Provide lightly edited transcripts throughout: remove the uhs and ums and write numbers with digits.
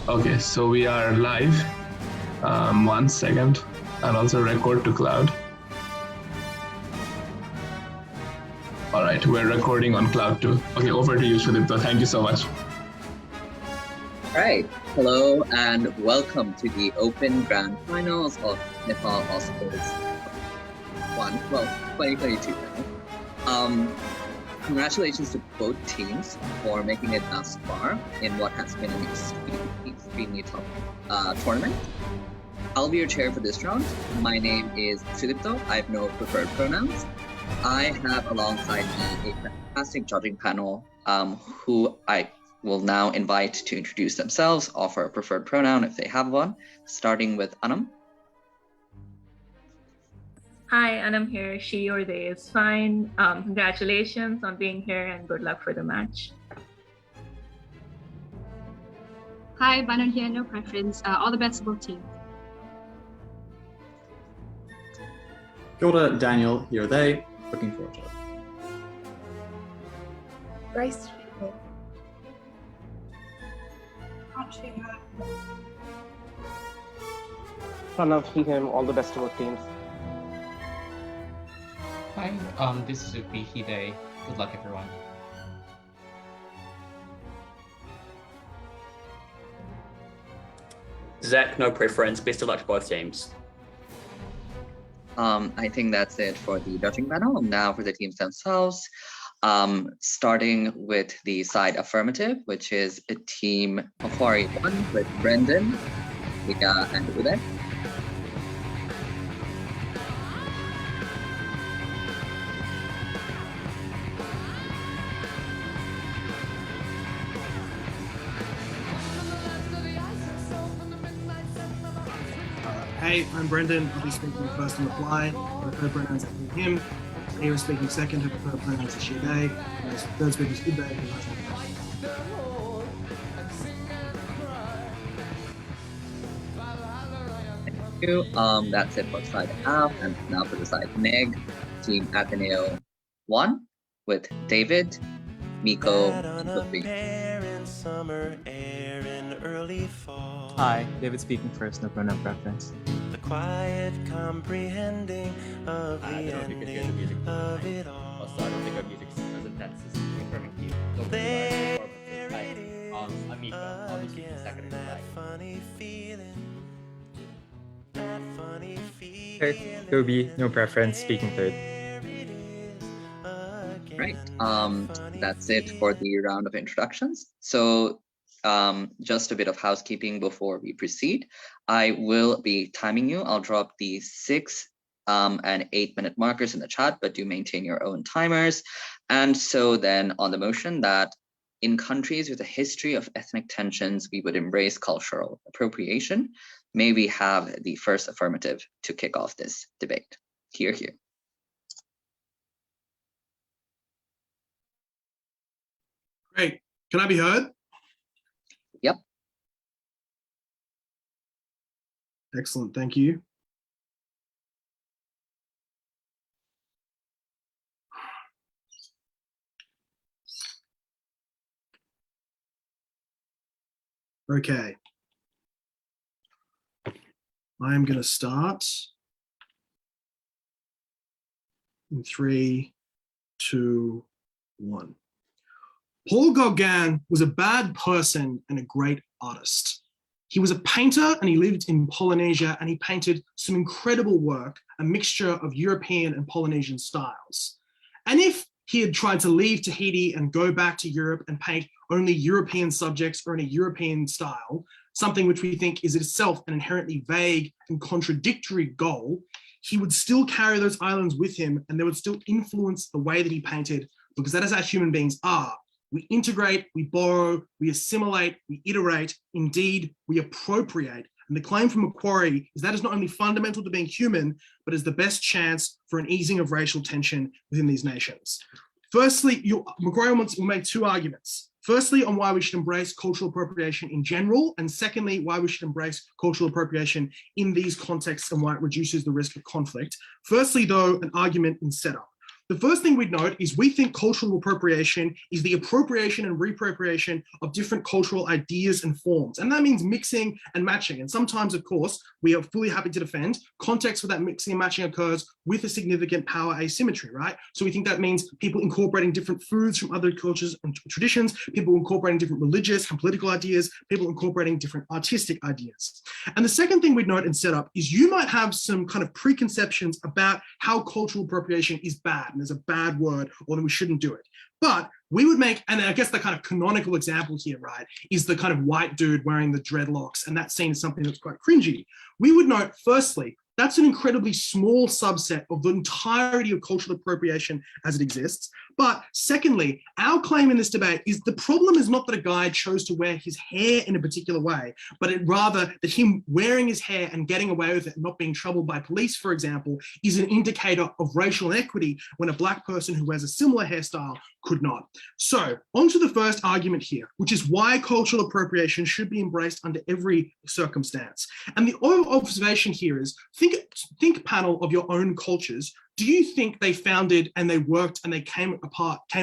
Okay, so we are live. 1 second. And also record to cloud. All right, we're recording on cloud too. Okay, over to you, Shudipto. Thank you so much. All right, hello and welcome to the Open Grand Finals of Nepal Australs 2022 now. Congratulations to both teams for making it thus far in what has been an extremely tough tournament. I'll be your chair for this round. My name is Shudipto. I have no preferred pronouns. I have alongside me a fantastic judging panel who I will now invite to introduce themselves, offer a preferred pronoun if they have one, starting with Anum. Hi, Anum here. She or they is fine. Congratulations on being here and good luck for the match. Hi, Banun here. No preference. All the best to both teams. Kia ora, Daniel, he or they. Looking forward to it. Bryce. Pranav, he, him, all the best to both teams. Hi, this is Uphie, he, they. Good luck, everyone. Zach, no preference. Best of luck to both teams. I think that's it for the judging panel. Now for the teams themselves. Starting with the side Affirmative, which is a team Macquarie 1 with Brendan, Leah, and Udai. Hey, I'm Brendan. I'll be speaking first on the fly. Her preferred pronouns are he, him. Leah is speaking second. Her preferred pronouns are she, they. And third speaker is Udai. Thank you. That's it for side F. And now for the side Meg, team Ateneo 1 with David, Mikko, and Uphie. Hi, David speaking first, no pronoun preference. The quiet comprehending of the ending of it all. Also, I don't think our music doesn't dance is confirming to you. So there it is Mikko, obviously second that funny feeling. That funny feeling. Third, Tobi, no preference, speaking third. Right. That's it for the round of introductions. So just a bit of housekeeping before we proceed. I will be timing you. I'll drop the 6 and 8 minute markers in the chat, but do maintain your own timers. And so then on the motion that in countries with a history of ethnic tensions, we would embrace cultural appropriation, may we have the first affirmative to kick off this debate. Hear, hear. Great. Can I be heard? Yep. Excellent. Thank you. Okay. I am going to start in 3, 2, 1. Paul Gauguin was a bad person and a great artist. He was a painter and he lived in Polynesia and he painted some incredible work, a mixture of European and Polynesian styles. And if he had tried to leave Tahiti and go back to Europe and paint only European subjects or in a European style, something which we think is itself an inherently vague and contradictory goal, he would still carry those islands with him and they would still influence the way that he painted, because that is how human beings are. We integrate, we borrow, we assimilate, we iterate, indeed, we appropriate. And the claim from Macquarie is that is not only fundamental to being human, but is the best chance for an easing of racial tension within these nations. Firstly, Macquarie will make 2 arguments. Firstly, on why we should embrace cultural appropriation in general, and secondly, why we should embrace cultural appropriation in these contexts and why it reduces the risk of conflict. Firstly, though, an argument in setup. The first thing we'd note is we think cultural appropriation is the appropriation and reappropriation of different cultural ideas and forms. And that means mixing and matching. And sometimes, of course, we are fully happy to defend context where that mixing and matching occurs with a significant power asymmetry, right? So we think that means people incorporating different foods from other cultures and traditions, people incorporating different religious and political ideas, people incorporating different artistic ideas. And the second thing we'd note and set up is you might have some kind of preconceptions about how cultural appropriation is bad and there's a bad word or that we shouldn't do it. But we would make, and I guess the kind of canonical example here, right, is the kind of white dude wearing the dreadlocks, and that scene is something that's quite cringy. We would note, firstly, that's an incredibly small subset of the entirety of cultural appropriation as it exists. But secondly, our claim in this debate is the problem is not that a guy chose to wear his hair in a particular way, but rather that him wearing his hair and getting away with it and not being troubled by police, for example, is an indicator of racial inequity when a black person who wears a similar hairstyle could not. So on to the first argument here, which is why cultural appropriation should be embraced under every circumstance. And the observation here is, think panel of your own cultures. Do you think they founded and they worked and they came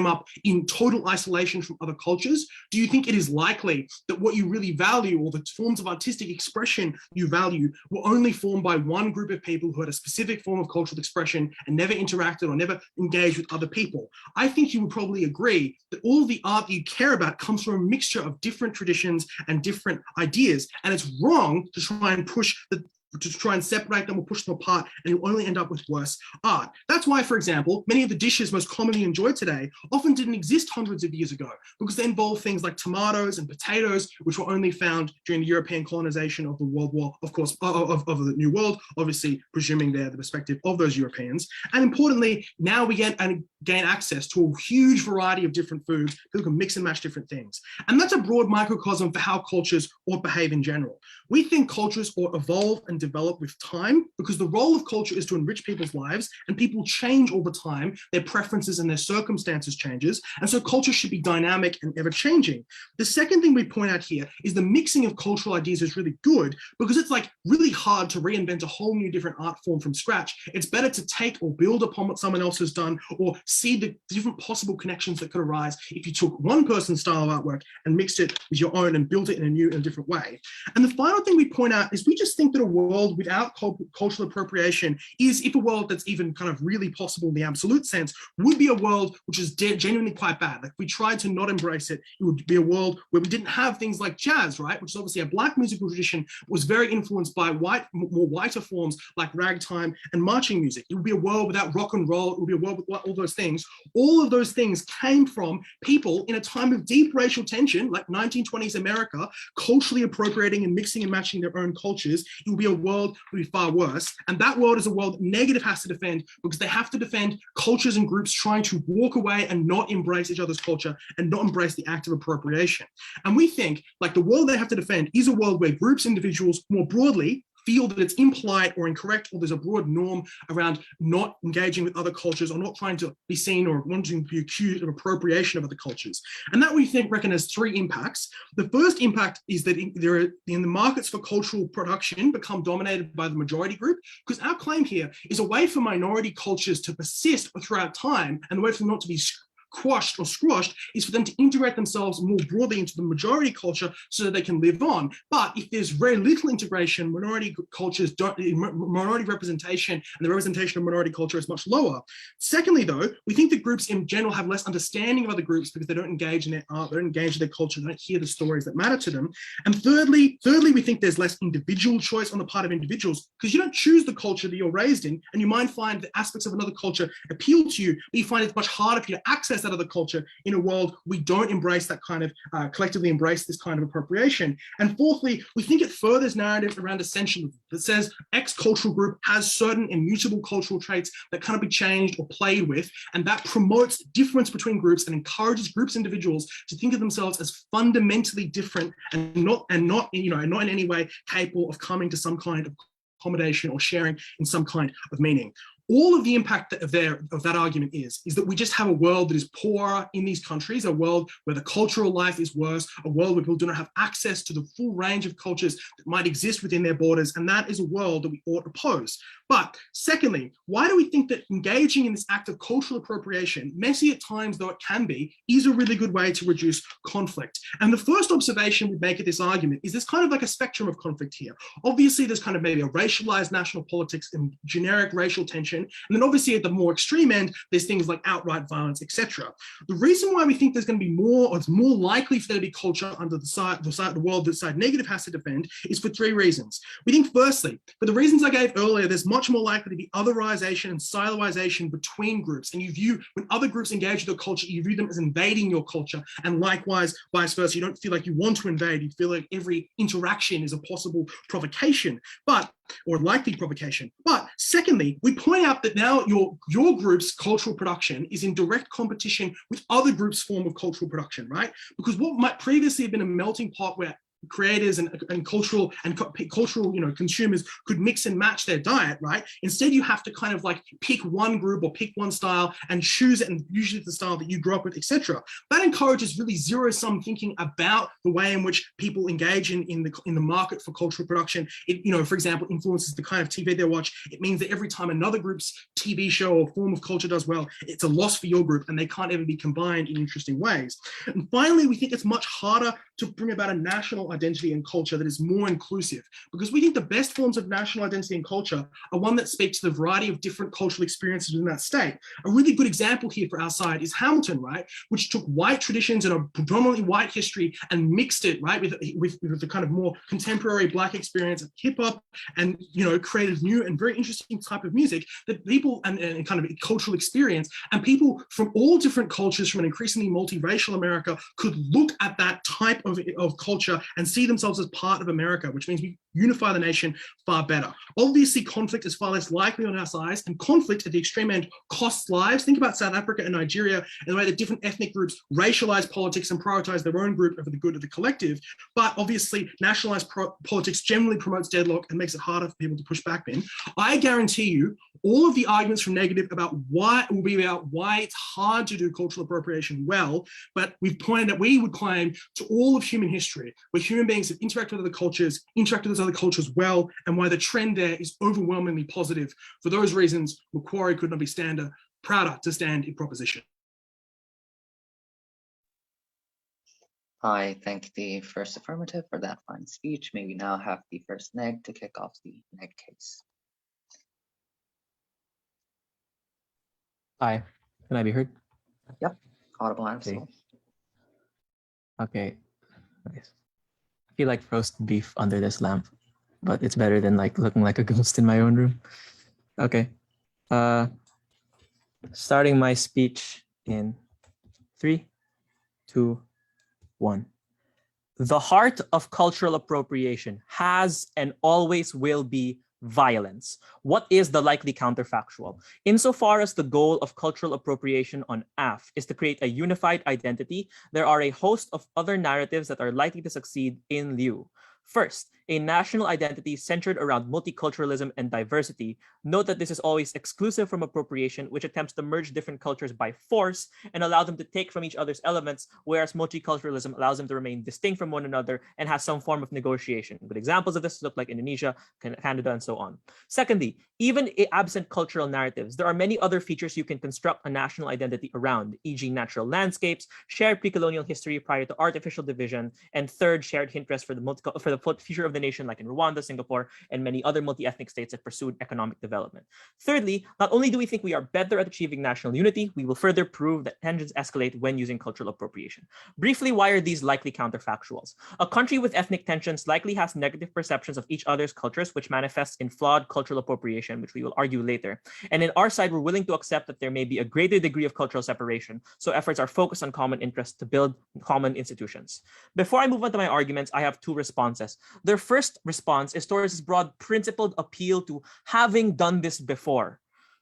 up in total isolation from other cultures? Do you think it is likely that what you really value or the forms of artistic expression you value were only formed by one group of people who had a specific form of cultural expression and never interacted or never engaged with other people? I think you would probably agree that all of the art that you care about comes from a mixture of different traditions and different ideas. And it's wrong to try and separate them or push them apart, and you'll only end up with worse art. That's why, for example, many of the dishes most commonly enjoyed today often didn't exist hundreds of years ago, because they involve things like tomatoes and potatoes, which were only found during the European colonization of the World War, of course, of the New World, obviously presuming they're the perspective of those Europeans. And importantly, now we get and gain access to a huge variety of different foods. People can mix and match different things. And that's a broad microcosm for how cultures ought to behave in general. We think cultures ought to evolve and develop with time, because the role of culture is to enrich people's lives, and people change all the time. Their preferences and their circumstances changes. And so culture should be dynamic and ever changing. The second thing we point out here is the mixing of cultural ideas is really good, because it's like really hard to reinvent a whole new different art form from scratch. It's better to take or build upon what someone else has done, or see the different possible connections that could arise if you took one person's style of artwork and mixed it with your own and built it in a new and different way. And the final thing we point out is we just think that a world without cultural appropriation is, if a world that's even kind of really possible in the absolute sense, would be a world which is genuinely quite bad. Like, if we tried to not embrace it, it would be a world where we didn't have things like jazz, right? Which is obviously a black musical tradition, was very influenced by more whiter forms like ragtime and marching music. It would be a world without rock and roll. It would be a world with all those things. All of those things came from people in a time of deep racial tension, like 1920s America, culturally appropriating and mixing and matching their own cultures. It would be a world that would be far worse. And that world is a world that Negative has to defend, because they have to defend cultures and groups trying to walk away and not embrace each other's culture and not embrace the act of appropriation. And we think, like, the world they have to defend is a world where groups, individuals, more broadly, feel that it's impolite or incorrect, or there's a broad norm around not engaging with other cultures or not trying to be seen or wanting to be accused of appropriation of other cultures. And that we think reckon has three impacts. The first impact is that in the markets for cultural production become dominated by the majority group, because our claim here is a way for minority cultures to persist throughout time, and the way for them not to be quashed or squashed is for them to integrate themselves more broadly into the majority culture so that they can live on. But if there's very little integration, minority cultures minority representation, and the representation of minority culture is much lower. Secondly, though, we think that groups in general have less understanding of other groups because they don't engage in their art, they don't engage in their culture, they don't hear the stories that matter to them. And thirdly, we think there's less individual choice on the part of individuals, because you don't choose the culture that you're raised in, and you might find that aspects of another culture appeal to you, but you find it's much harder for you to access that other culture in a world we don't embrace that kind of collectively embrace this kind of appropriation. And fourthly, we think it furthers narrative around essentialism that says X cultural group has certain immutable cultural traits that cannot be changed or played with, and that promotes difference between groups and encourages groups, individuals, to think of themselves as fundamentally different and not in any way capable of coming to some kind of accommodation or sharing in some kind of meaning. all of the impact of that argument is that we just have a world that is poorer in these countries, a world where the cultural life is worse, a world where people do not have access to the full range of cultures that might exist within their borders, and that is a world that we ought to oppose. But secondly, why do we think that engaging in this act of cultural appropriation, messy at times though it can be, is a really good way to reduce conflict? And the first observation we make of this argument is there's kind of like a spectrum of conflict here. Obviously, there's kind of maybe a racialized national politics and generic racial tension. And then obviously at the more extreme end, there's things like outright violence, etc. The reason why we think there's going to be more, or it's more likely for there to be culture under the side of the world that side negative has to defend is for three reasons. We think firstly, for the reasons I gave earlier, there's much more likely to be otherization and siloization between groups. And you view, when other groups engage with your culture, you view them as invading your culture. And likewise, vice versa, you don't feel like you want to invade, you feel like every interaction is a possible provocation, or likely provocation. But secondly, we point out that now your group's cultural production is in direct competition with other groups' form of cultural production, right? Because what might previously have been a melting pot where creators and cultural consumers could mix and match their diet, right? Instead, you have to kind of like pick one group or pick one style and choose it, and usually it's the style that you grew up with, etc. That encourages really zero-sum thinking about the way in which people engage in the market for cultural production. It, for example, influences the kind of TV they watch. It means that every time another group's TV show or form of culture does well, it's a loss for your group, and they can't ever be combined in interesting ways. And finally, we think it's much harder to bring about a national identity and culture that is more inclusive, because we think the best forms of national identity and culture are one that speak to the variety of different cultural experiences in that state. A really good example here for our side is Hamilton, right, which took white traditions and a predominantly white history and mixed it, right, with the kind of more contemporary Black experience of hip hop, and created new and very interesting type of music that people and kind of cultural experience, and people from all different cultures from an increasingly multiracial America could look at that type of culture and see themselves as part of America, which means we unify the nation far better. Obviously, conflict is far less likely on our side, and conflict at the extreme end costs lives. Think about South Africa and Nigeria and the way that different ethnic groups racialize politics and prioritize their own group over the good of the collective. But obviously, nationalized politics generally promotes deadlock and makes it harder for people to push back then. I guarantee you, all of the arguments from negative about why will be about why it's hard to do cultural appropriation well, but we would claim to all of human history, where human beings have interacted with other cultures, interacted with other cultures well, and why the trend there is overwhelmingly positive. For those reasons, Macquarie could not be prouder to stand in proposition. I thank the first affirmative for that fine speech. May we now have the first neg to kick off the neg case. Hi, can I be heard? Yep, audible and visible. Okay, nice. I feel like roast beef under this lamp, but it's better than like looking like a ghost in my own room. Okay, starting my speech in 3, 2, 1. The heart of cultural appropriation has and always will be violence. What is the likely counterfactual? Insofar as the goal of cultural appropriation on AF is to create a unified identity, there are a host of other narratives that are likely to succeed in lieu. First, a national identity centered around multiculturalism and diversity. Note that this is always exclusive from appropriation, which attempts to merge different cultures by force and allow them to take from each other's elements, whereas multiculturalism allows them to remain distinct from one another and has some form of negotiation. Good examples of this look like Indonesia, Canada, and so on. Secondly, even absent cultural narratives, there are many other features you can construct a national identity around, e.g. natural landscapes, shared pre-colonial history prior to artificial division, and third, shared interests for the future of the nation, like in Rwanda, Singapore, and many other multi-ethnic states that pursued economic development. Thirdly, not only do we think we are better at achieving national unity, we will further prove that tensions escalate when using cultural appropriation. Briefly, why are these likely counterfactuals? A country with ethnic tensions likely has negative perceptions of each other's cultures, which manifests in flawed cultural appropriation, which we will argue later. And in our side, we're willing to accept that there may be a greater degree of cultural separation, so efforts are focused on common interests to build common institutions. Before I move on to my arguments, I have two responses. Their first response is towards this broad principled appeal to having done this before.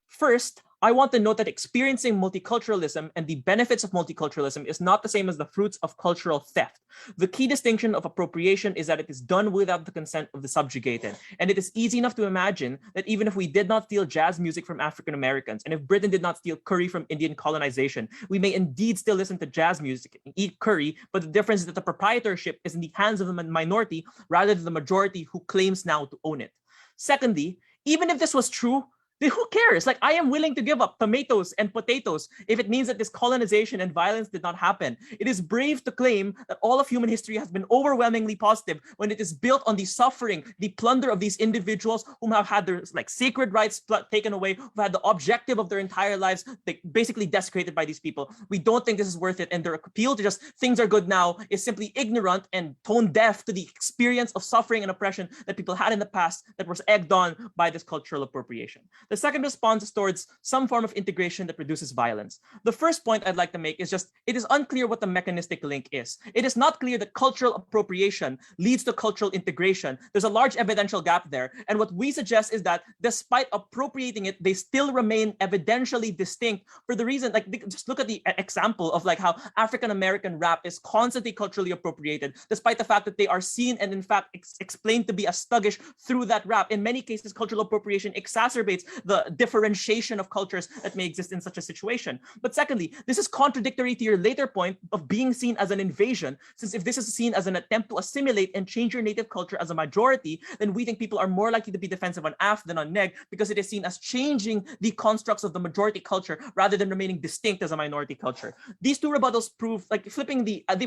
First, I want to note that experiencing multiculturalism and the benefits of multiculturalism is not the same as the fruits of cultural theft. The key distinction of appropriation is that it is done without the consent of the subjugated. And it is easy enough to imagine that even if we did not steal jazz music from African Americans, and if Britain did not steal curry from Indian colonization, we may indeed still listen to jazz music and eat curry, but the difference is that the proprietorship is in the hands of the minority rather than the majority who claims now to own it. Secondly, even if this was true, then who cares? Like, I am willing to give up tomatoes and potatoes if it means that this colonization and violence did not happen. It is brave to claim that all of human history has been overwhelmingly positive when it is built on the suffering, the plunder of these individuals whom have had their sacred rights taken away, who had the objective of their entire lives basically desecrated by these people. We don't think this is worth it, and their appeal to just things are good now is simply ignorant and tone deaf to the experience of suffering and oppression that people had in the past that was egged on by this cultural appropriation. The second response is towards some form of integration that reduces violence. The first point I'd like to make is just, it is unclear what the mechanistic link is. It is not clear that cultural appropriation leads to cultural integration. There's a large evidential gap there. And what we suggest is that despite appropriating it, they still remain evidentially distinct for the reason, just look at the example of how African-American rap is constantly culturally appropriated, despite the fact that they are seen and in fact explained to be as thuggish through that rap. In many cases, cultural appropriation exacerbates the differentiation of cultures that may exist in such a situation. But secondly, this is contradictory to your later point of being seen as an invasion, since if this is seen as an attempt to assimilate and change your native culture as a majority, then we think people are more likely to be defensive on AF than on neg, because it is seen as changing the constructs of the majority culture rather than remaining distinct as a minority culture. These two rebuttals prove, they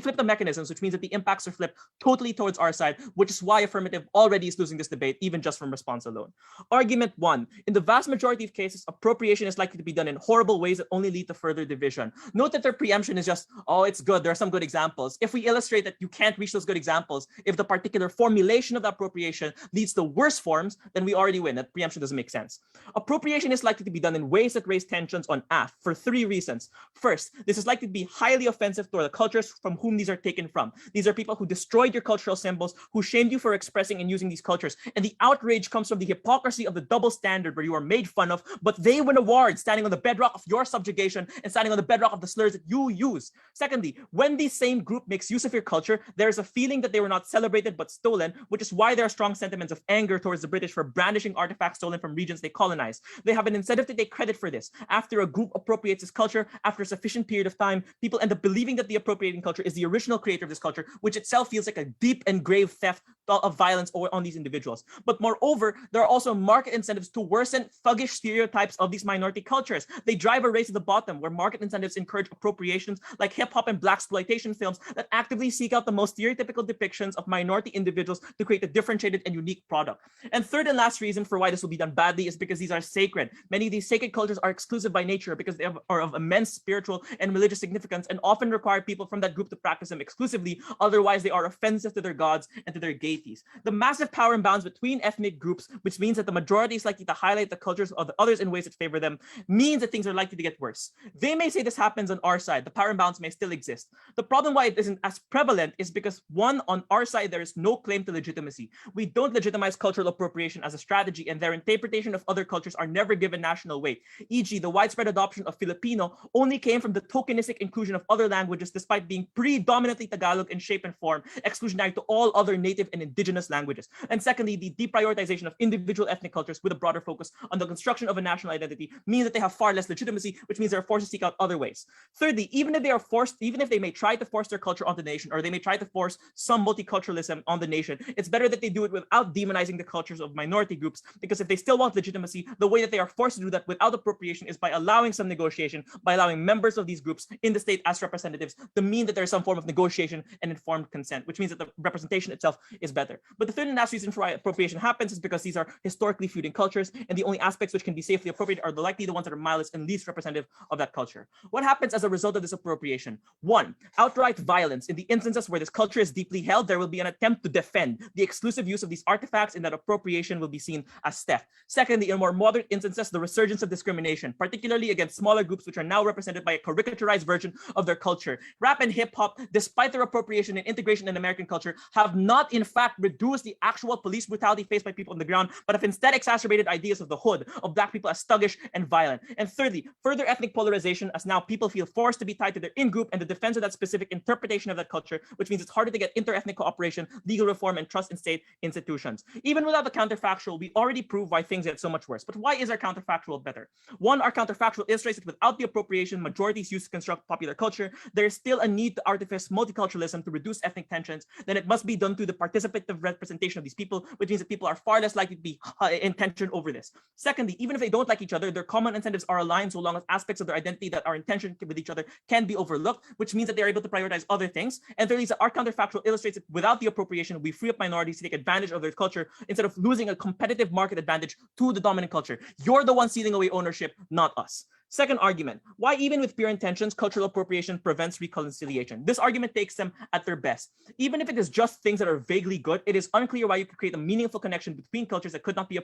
flip the mechanisms, which means that the impacts are flipped totally towards our side, which is why Affirmative already is losing this debate, even just from response alone. Argument one, in the vast majority of cases, appropriation is likely to be done in horrible ways that only lead to further division. Note that their preemption is just, oh, it's good, there are some good examples. If we illustrate that you can't reach those good examples, if the particular formulation of the appropriation leads to worse forms, then we already win. That preemption doesn't make sense. Appropriation is likely to be done in ways that raise tensions on AF for three reasons. First, this is likely to be highly offensive to the cultures from whom these are taken from. These are people who destroyed your cultural symbols, who shamed you for expressing and using these cultures. And the outrage comes from the hypocrisy of the double standard where you are made fun of, but they win awards standing on the bedrock of your subjugation and standing on the bedrock of the slurs that you use. Secondly, when the same group makes use of your culture, there is a feeling that they were not celebrated but stolen, which is why there are strong sentiments of anger towards the British for brandishing artifacts stolen from regions they colonized. They have an incentive to take credit for this. After a group appropriates its culture, after a sufficient period of time, people end up believing that the appropriating culture is the original creator of this culture, which itself feels like a deep and grave theft of violence on these individuals. But moreover, there are also market incentives to worsen thuggish stereotypes of these minority cultures. They drive a race to the bottom where market incentives encourage appropriations like hip-hop and blaxploitation films that actively seek out the most stereotypical depictions of minority individuals to create a differentiated and unique product. And third and last reason for why this will be done badly is because these are sacred. Many of these sacred cultures are exclusive by nature because they are of immense spiritual and religious significance and often require people from that group to practice them exclusively, otherwise they are offensive to their gods and to their deities. The massive power imbalance between ethnic groups, which means that the majority is likely to highlight the cultures of the others in ways that favor them, means that things are likely to get worse. They may say this happens on our side. The power imbalance may still exist. The problem why it isn't as prevalent is because, one, on our side, there is no claim to legitimacy. We don't legitimize cultural appropriation as a strategy, and their interpretation of other cultures are never given national weight. E.g., the widespread adoption of Filipino only came from the tokenistic inclusion of other languages despite being predominantly Tagalog in shape and form, exclusionary to all other native and indigenous languages. And secondly, the deprioritization of individual ethnic cultures with a broader focus on the construction of a national identity means that they have far less legitimacy, which means they're forced to seek out other ways. Thirdly, even if they may try to force their culture on the nation, or they may try to force some multiculturalism on the nation, it's better that they do it without demonizing the cultures of minority groups, because if they still want legitimacy, the way that they are forced to do that without appropriation is by allowing some negotiation, by allowing members of these groups in the state as representatives to mean that there's some form of negotiation and informed consent, which means that the representation itself is better. But the third and last reason for why appropriation happens is because these are historically feuding cultures, and the only aspects which can be safely appropriated are likely the ones that are mildest and least representative of that culture. What happens as a result of this appropriation? One, outright violence. In the instances where this culture is deeply held, there will be an attempt to defend. The exclusive use of these artifacts in that appropriation will be seen as theft. Secondly, in more moderate instances, the resurgence of discrimination, particularly against smaller groups which are now represented by a caricaturized version of their culture. Rap and hip-hop, despite their appropriation and integration in American culture, have not in fact reduced the actual police brutality faced by people on the ground, but have instead exacerbated ideas of the hood hood of Black people as thuggish and violent. And thirdly, further ethnic polarization, as now people feel forced to be tied to their in-group and the defense of that specific interpretation of that culture, which means it's harder to get inter-ethnic cooperation, legal reform, and trust in state institutions. Even without the counterfactual, we already prove why things get so much worse. But why is our counterfactual better? One, our counterfactual illustrates that without the appropriation majorities used to construct popular culture, there is still a need to artifice multiculturalism to reduce ethnic tensions. Then it must be done through the participative representation of these people, which means that people are far less likely to be in tension over this. Secondly, even if they don't like each other, their common incentives are aligned so long as aspects of their identity that are in tension with each other can be overlooked, which means that they're able to prioritize other things. And thirdly, our counterfactual illustrates that without the appropriation, we free up minorities to take advantage of their culture instead of losing a competitive market advantage to the dominant culture. You're the one stealing away ownership, not us. Second argument, why even with pure intentions, cultural appropriation prevents reconciliation. This argument takes them at their best. Even if it is just things that are vaguely good, it is unclear why you could create a meaningful connection between cultures that could not be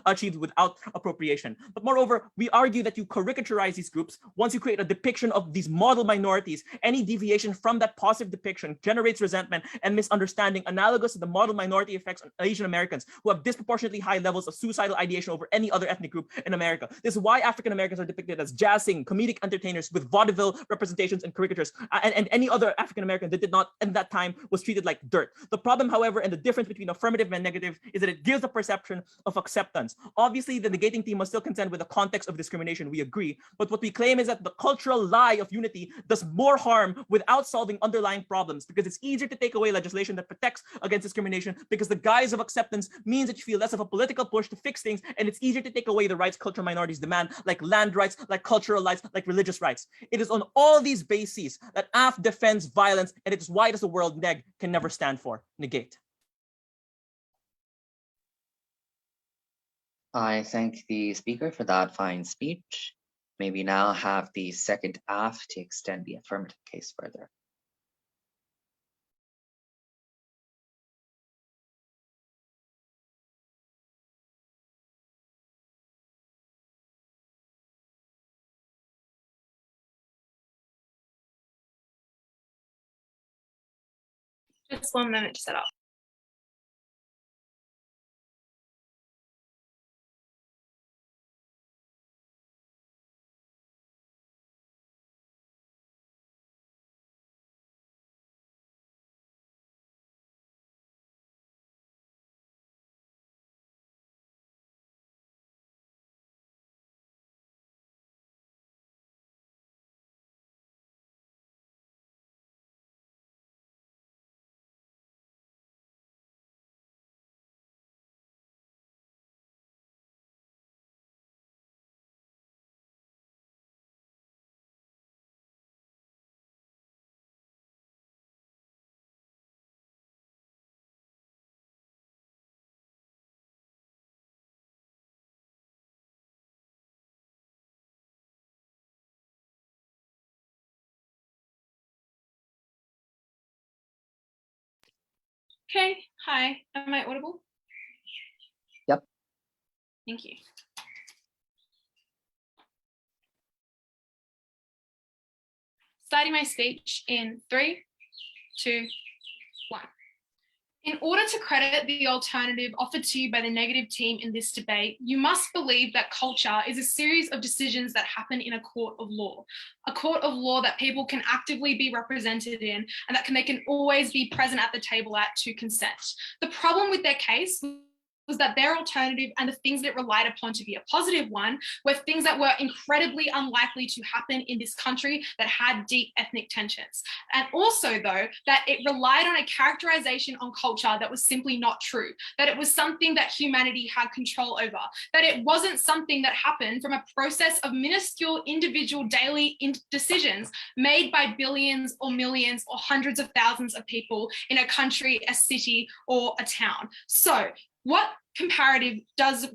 achieved without appropriation. But moreover, we argue that you caricaturize these groups. Once you create a depiction of these model minorities, any deviation from that positive depiction generates resentment and misunderstanding analogous to the model minority effects on Asian Americans who have disproportionately high levels of suicidal ideation over any other ethnic group in America. This is why African Americans are depicted as jazzing, comedic entertainers with vaudeville representations and caricatures, and any other African American that did not in that time was treated like dirt. The problem, however, and the difference between affirmative and negative is that it gives a perception of acceptance. Obviously, the negating team must still contend with the context of discrimination, we agree, but what we claim is that the cultural lie of unity does more harm without solving underlying problems, because it's easier to take away legislation that protects against discrimination because the guise of acceptance means that you feel less of a political push to fix things, and it's easier to take away the rights cultural minorities demand, like land rights, like cultural rights, like religious rights. It is on all these bases that AF defends violence, and it is why does the world neg can never stand for. Negate. I thank the speaker for that fine speech. May we now have the second AF to extend the affirmative case further. Just 1 moment to set up. Okay, hi, am I audible? Yep. Thank you. Starting my speech in 3, 2, 1. In order to credit the alternative offered to you by the negative team in this debate, you must believe that culture is a series of decisions that happen in a court of law that people can actively be represented in and that they can always be present at the table at to consent. The problem with their case was that their alternative and the things that it relied upon to be a positive one were things that were incredibly unlikely to happen in this country that had deep ethnic tensions. And also, though, that it relied on a characterization on culture that was simply not true, that it was something that humanity had control over, that it wasn't something that happened from a process of minuscule individual daily decisions made by billions or millions or hundreds of thousands of people in a country, a city, or a town. So, what comparative does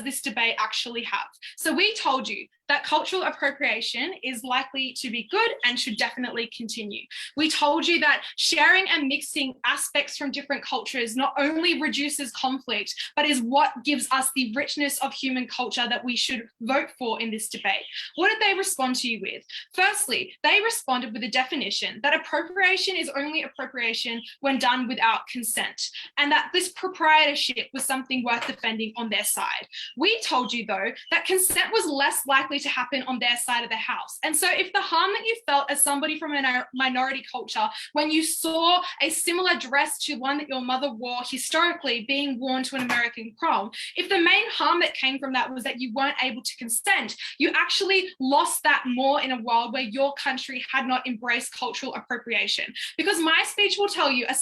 this debate actually have? So we told you that cultural appropriation is likely to be good and should definitely continue. We told you that sharing and mixing aspects from different cultures not only reduces conflict, but is what gives us the richness of human culture that we should vote for in this debate. What did they respond to you with? Firstly, they responded with a definition that appropriation is only appropriation when done without consent, and that this proprietorship was something worth defending on their side. We told you, though, that consent was less likely to happen on their side of the house. And so if the harm that you felt as somebody from a minority culture when you saw a similar dress to one that your mother wore historically being worn to an American prom, if the main harm that came from that was that you weren't able to consent, you actually lost that more in a world where your country had not embraced cultural appropriation. Because my speech will tell you a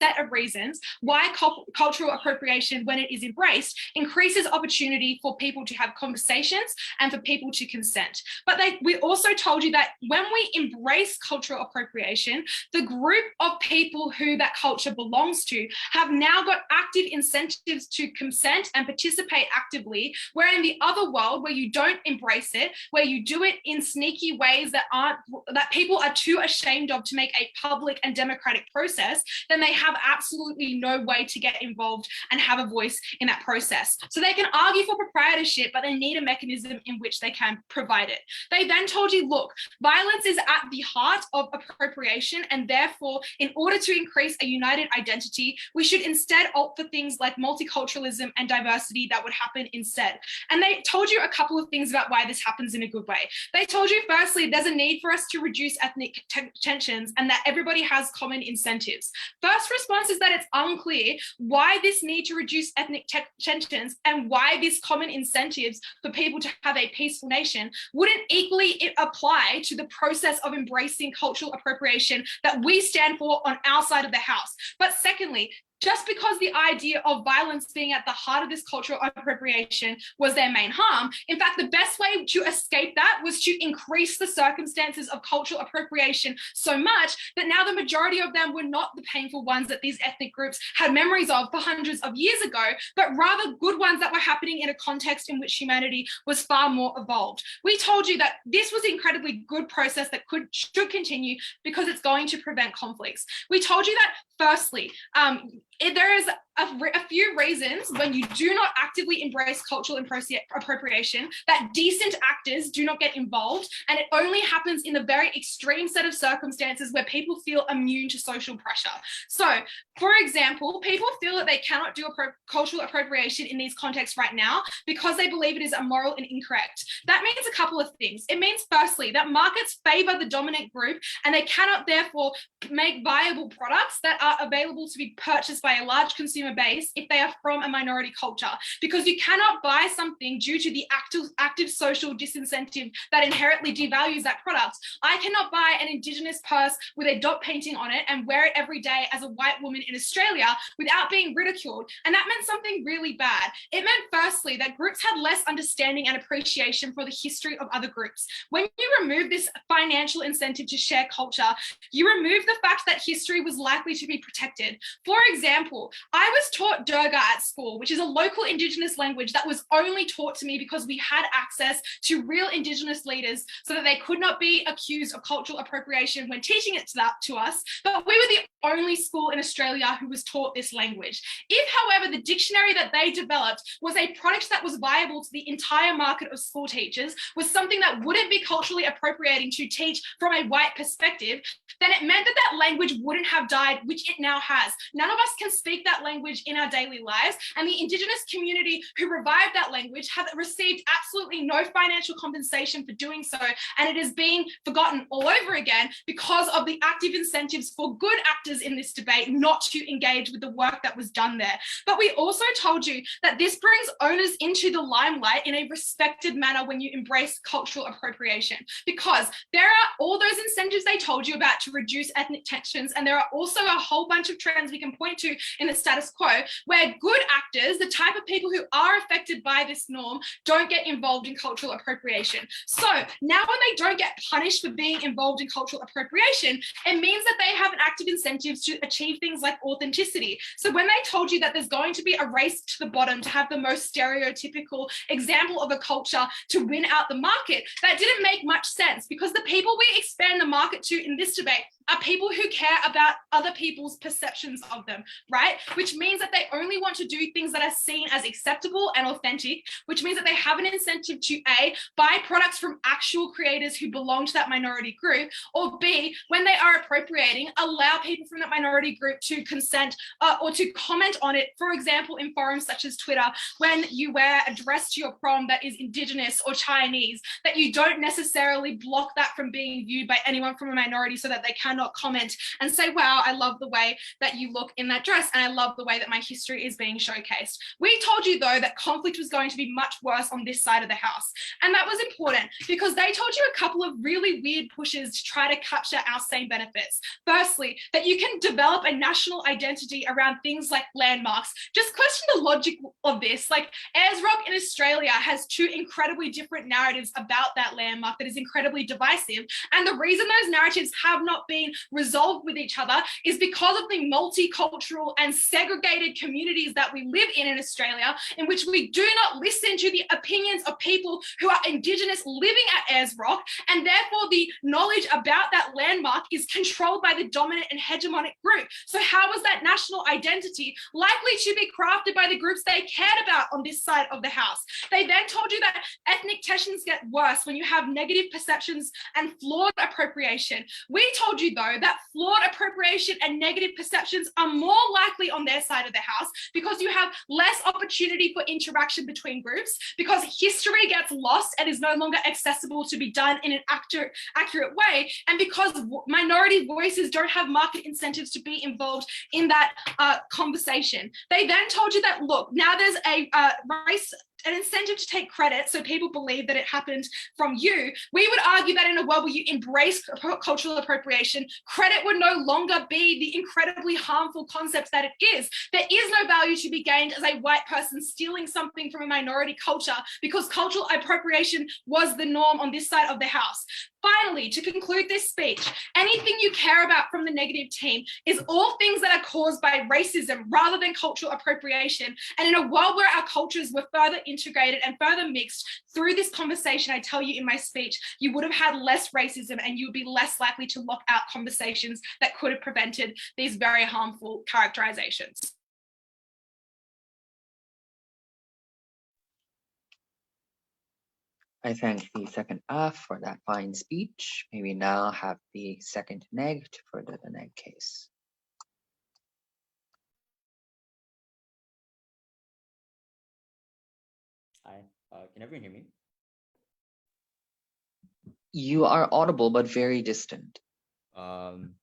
set of reasons why cultural appropriation, when it is embraced, increases opportunity for people to have conversations and for people to consent. But we also told you that when we embrace cultural appropriation, the group of people who that culture belongs to have now got active incentives to consent and participate actively, where in the other world, where you don't embrace it, where you do it in sneaky ways that people are too ashamed of to make a public and democratic process, then they have absolutely no way to get involved and have a voice in that process. So they can argue for proprietorship, but they need a mechanism in which they can provide it. They then told you, look, violence is at the heart of appropriation, and therefore, in order to increase a united identity, we should instead opt for things like multiculturalism and diversity that would happen instead. And they told you a couple of things about why this happens in a good way. They told you, firstly, there's a need for us to reduce ethnic tensions and that everybody has common incentives. First response is that it's unclear why this need to reduce ethnic tensions and why this common incentives for people to have a peaceful nation wouldn't equally apply to the process of embracing cultural appropriation that we stand for on our side of the house. But secondly, just because the idea of violence being at the heart of this cultural appropriation was their main harm, in fact, the best way to escape that was to increase the circumstances of cultural appropriation so much that now the majority of them were not the painful ones that these ethnic groups had memories of for hundreds of years ago, but rather good ones that were happening in a context in which humanity was far more evolved. We told you that this was an incredibly good process that should continue because it's going to prevent conflicts. We told you that, firstly, there is a few reasons when you do not actively embrace cultural appropriation that decent actors do not get involved, and it only happens in the very extreme set of circumstances where people feel immune to social pressure. So, for example, people feel that they cannot do cultural appropriation in these contexts right now because they believe it is immoral and incorrect. That means a couple of things. It means, firstly, that markets favor the dominant group and they cannot therefore make viable products that are available to be purchased by a large consumer base if they are from a minority culture, because you cannot buy something due to the active social disincentive that inherently devalues that product. I cannot buy an Indigenous purse with a dot painting on it and wear it every day as a white woman in Australia without being ridiculed. And that meant something really bad. It meant, firstly, that groups had less understanding and appreciation for the history of other groups. When you remove this financial incentive to share culture, you remove the fact that history was likely to be protected. For example, I was taught Durga at school, which is a local Indigenous language that was only taught to me because we had access to real Indigenous leaders so that they could not be accused of cultural appropriation when teaching it to us. But we were the only school in Australia who was taught this language. If, however, the dictionary that they developed was a product that was viable to the entire market of school teachers, was something that wouldn't be culturally appropriating to teach from a white perspective, then it meant that that language wouldn't have died, which it now has. None of us can speak that language in our daily lives, and the Indigenous community who revived that language have received absolutely no financial compensation for doing so, and it is being forgotten all over again because of the active incentives for good actors in this debate not to engage with the work that was done there. But we also told you that this brings owners into the limelight in a respected manner when you embrace cultural appropriation, because there are all those incentives they told you about to reduce ethnic tensions, and there are also a whole bunch of trends we can point to in the status quo where good actors, the type of people who are affected by this norm, don't get involved in cultural appropriation. So now when they don't get punished for being involved in cultural appropriation, it means that they have an active incentive incentives to achieve things like authenticity. So when they told you that there's going to be a race to the bottom to have the most stereotypical example of a culture to win out the market, that didn't make much sense, because the people we expand the market to in this debate are people who care about other people's perceptions of them, right? Which means that they only want to do things that are seen as acceptable and authentic, which means that they have an incentive to A, buy products from actual creators who belong to that minority group, or B, when they are appropriating, allow people from that minority group to consent or to comment on it. For example, in forums such as Twitter, when you wear a dress to your prom that is Indigenous or Chinese, that you don't necessarily block that from being viewed by anyone from a minority so that they cannot comment and say, wow, I love the way that you look in that dress and I love the way that my history is being showcased. We told you though that conflict was going to be much worse on this side of the house, and that was important because they told you a couple of really weird pushes to try to capture our same benefits. Firstly, that you can develop a national identity around things like landmarks. Just question the logic of this. Like, Ayers Rock in Australia has two incredibly different narratives about that landmark that is incredibly divisive, and the reason those narratives have not been resolved with each other is because of the multicultural and segregated communities that we live in Australia, in which we do not listen to the opinions of people who are Indigenous living at Ayers Rock, and therefore the knowledge about that landmark is controlled by the dominant and hegemonic group. So how was that national identity likely to be crafted by the groups they cared about on this side of the house? They then told you that ethnic tensions get worse when you have negative perceptions and flawed appropriation. We told you though that flawed appropriation and negative perceptions are more likely on their side of the house because you have less opportunity for interaction between groups, because history gets lost and is no longer accessible to be done in an accurate way, and because minority voices don't have market incentives to be involved in that conversation. They then told you that, look, now there's a race, an incentive to take credit, so people believe that it happened from you. We would argue that in a world where you embrace cultural appropriation, credit would no longer be the incredibly harmful concept that it is. There is no value to be gained as a white person stealing something from a minority culture, because cultural appropriation was the norm on this side of the house. Finally, to conclude this speech, anything you care about from the negative team is all things that are caused by racism rather than cultural appropriation. And in a world where our cultures were further integrated and further mixed through this conversation, I tell you in my speech, you would have had less racism and you would be less likely to lock out conversations that could have prevented these very harmful characterizations. I thank the second F for that fine speech. May we now have the second neg to further the neg case. Hi, can everyone hear me? You are audible, but very distant. Trying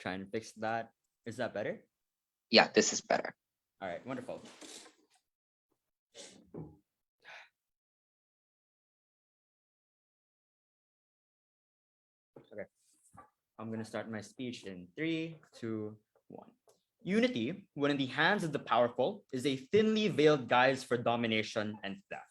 to fix that. Is that better? Yeah, this is better. All right, wonderful. Okay, I'm gonna start my speech in 3, 2, 1. Unity, when in the hands of the powerful, is a thinly veiled guise for domination and theft.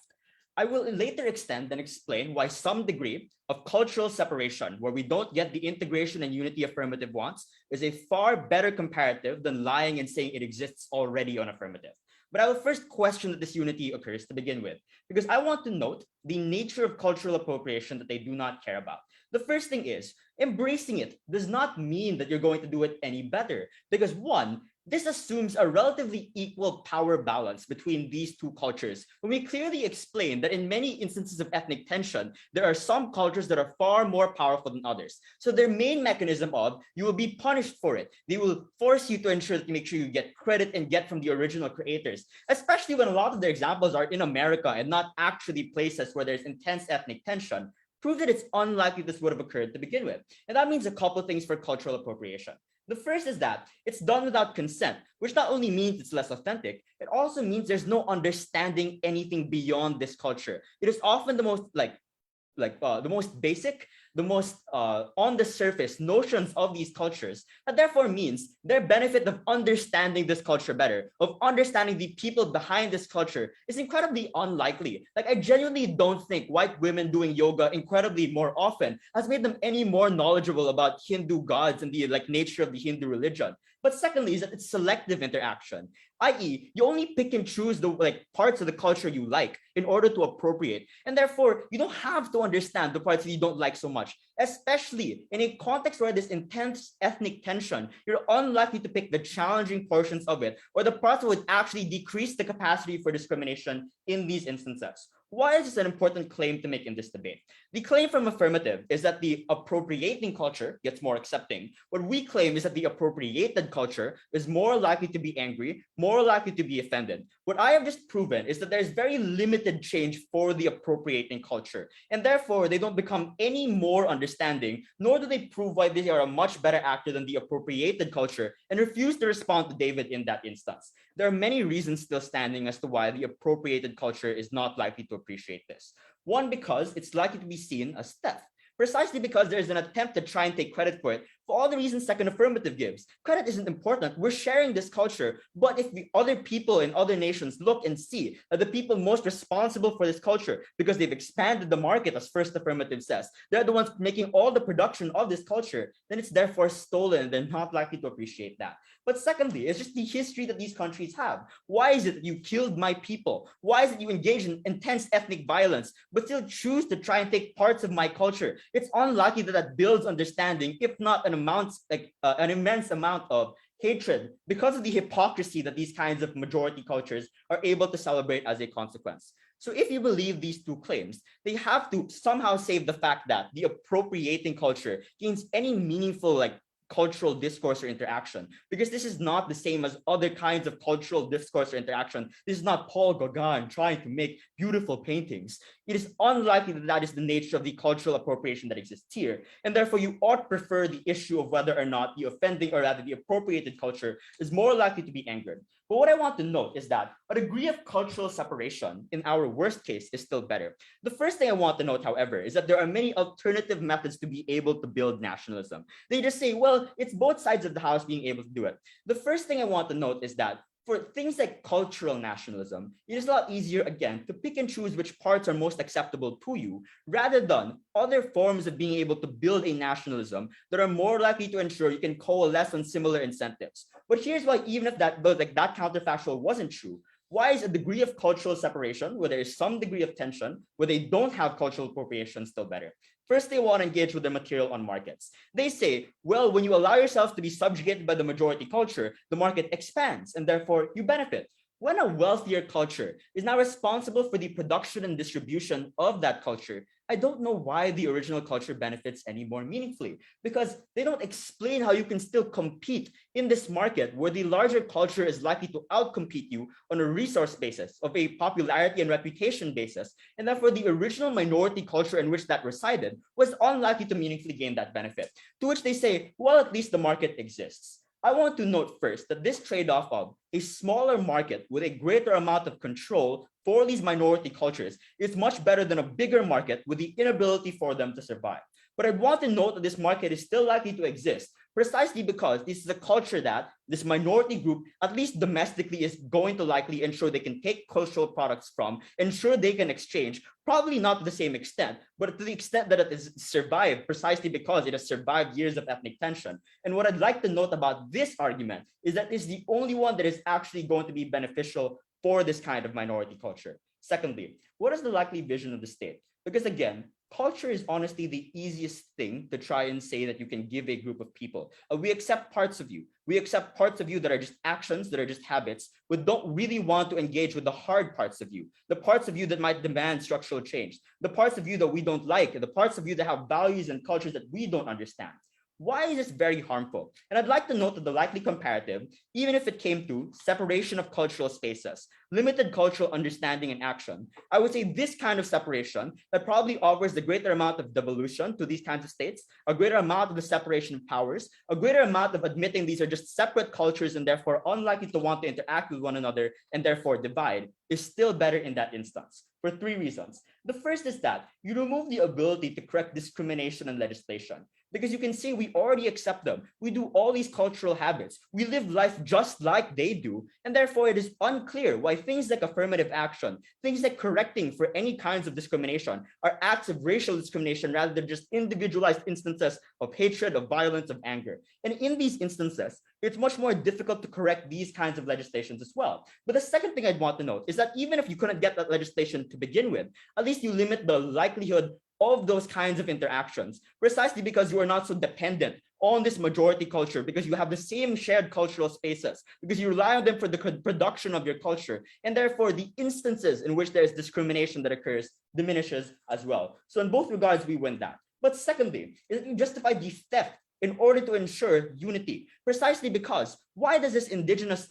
I will later extend and explain why some degree of cultural separation, where we don't get the integration and unity affirmative wants, is a far better comparative than lying and saying it exists already on affirmative. But I will first question that this unity occurs to begin with, because I want to note the nature of cultural appropriation that they do not care about. The first thing is, embracing it does not mean that you're going to do it any better, because one, this assumes a relatively equal power balance between these two cultures. When we clearly explain that in many instances of ethnic tension, there are some cultures that are far more powerful than others. So their main mechanism of, you will be punished for it. They will force you to ensure that you make sure you get credit and get from the original creators, especially when a lot of their examples are in America and not actually places where there's intense ethnic tension. Prove that it's unlikely this would have occurred to begin with. And that means a couple of things for cultural appropriation. The first is that it's done without consent, which not only means it's less authentic, it also means there's no understanding anything beyond this culture. It is often the most the most basic, the most on the surface notions of these cultures, that therefore means their benefit of understanding this culture better, of understanding the people behind this culture, is incredibly unlikely. Like, I genuinely don't think white women doing yoga incredibly more often has made them any more knowledgeable about Hindu gods and the nature of the Hindu religion. But secondly, is that it's selective interaction, i.e., you only pick and choose the parts of the culture you like in order to appropriate, and therefore you don't have to understand the parts that you don't like so much. Especially in a context where there's intense ethnic tension, you're unlikely to pick the challenging portions of it or the parts that would actually decrease the capacity for discrimination in these instances. Why is this an important claim to make in this debate? The claim from Affirmative is that the appropriating culture gets more accepting. What we claim is that the appropriated culture is more likely to be angry, more likely to be offended. What I have just proven is that there's very limited change for the appropriating culture, and therefore they don't become any more understanding, nor do they prove why they are a much better actor than the appropriated culture, and refuse to respond to David in that instance. There are many reasons still standing as to why the appropriated culture is not likely to appreciate this. One, because it's likely to be seen as theft, precisely because there's an attempt to try and take credit for it for all the reasons Second Affirmative gives. Credit isn't important. We're sharing this culture. But if the other people in other nations look and see that the people most responsible for this culture, because they've expanded the market, as First Affirmative says, they're the ones making all the production of this culture, then it's therefore stolen. They're not likely to appreciate that. But secondly, it's just the history that these countries have. Why is it that you killed my people? Why is it you engage in intense ethnic violence, but still choose to try and take parts of my culture? It's unlikely that that builds understanding, if not an immense amount of hatred, because of the hypocrisy that these kinds of majority cultures are able to celebrate as a consequence. So if you believe these two claims, they have to somehow save the fact that the appropriating culture gains any meaningful cultural discourse or interaction, because this is not the same as other kinds of cultural discourse or interaction. This is not Paul Gauguin trying to make beautiful paintings. It is unlikely that that is the nature of the cultural appropriation that exists here, and therefore you ought prefer the issue of whether or not the offending, or rather the appropriated culture, is more likely to be angered. But what I want to note is that a degree of cultural separation in our worst case is still better. The first thing I want to note, however, is that there are many alternative methods to be able to build nationalism. They just say, well, it's both sides of the house being able to do it. The first thing I want to note is that for things like cultural nationalism, it is a lot easier, again, to pick and choose which parts are most acceptable to you, rather than other forms of being able to build a nationalism that are more likely to ensure you can coalesce on similar incentives. But here's why, even if that counterfactual wasn't true, why is a degree of cultural separation, where there is some degree of tension, where they don't have cultural appropriation, still better? First, they want to engage with the material on markets. They say, well, when you allow yourself to be subjugated by the majority culture, the market expands, and therefore you benefit. When a wealthier culture is now responsible for the production and distribution of that culture, I don't know why the original culture benefits any more meaningfully, because they don't explain how you can still compete in this market where the larger culture is likely to outcompete you on a resource basis, of a popularity and reputation basis, and therefore the original minority culture in which that resided was unlikely to meaningfully gain that benefit. To which they say, well, at least the market exists. I want to note first that this trade-off of a smaller market with a greater amount of control for these minority cultures is much better than a bigger market with the inability for them to survive. But I want to note that this market is still likely to exist, precisely because this is a culture that this minority group, at least domestically, is going to likely ensure they can take cultural products from, ensure they can exchange, probably not to the same extent, but to the extent that it has survived, precisely because it has survived years of ethnic tension. And what I'd like to note about this argument is that it's the only one that is actually going to be beneficial for this kind of minority culture. Secondly, what is the likely vision of the state? Because again, culture is honestly the easiest thing to try and say that you can give a group of people. We accept parts of you. We accept parts of you that are just actions, that are just habits, but don't really want to engage with the hard parts of you, the parts of you that might demand structural change, the parts of you that we don't like, the parts of you that have values and cultures that we don't understand. Why is this very harmful? And I'd like to note that the likely comparative, even if it came to separation of cultural spaces, limited cultural understanding and action, I would say this kind of separation that probably offers the greater amount of devolution to these kinds of states, a greater amount of the separation of powers, a greater amount of admitting these are just separate cultures and therefore unlikely to want to interact with one another and therefore divide, is still better in that instance for three reasons. The first is that you remove the ability to correct discrimination in legislation, because you can say we already accept them. We do all these cultural habits. We live life just like they do. And therefore, it is unclear why things like affirmative action, things like correcting for any kinds of discrimination are acts of racial discrimination rather than just individualized instances of hatred, of violence, of anger. And in these instances, it's much more difficult to correct these kinds of legislations as well. But the second thing I'd want to note is that even if you couldn't get that legislation to begin with, at least you limit the likelihood of those kinds of interactions, precisely because you are not so dependent on this majority culture, because you have the same shared cultural spaces, because you rely on them for the production of your culture, and therefore the instances in which there is discrimination that occurs diminishes as well. So in both regards, we win that. But secondly, is that you justify the theft in order to ensure unity, precisely because why does this indigenous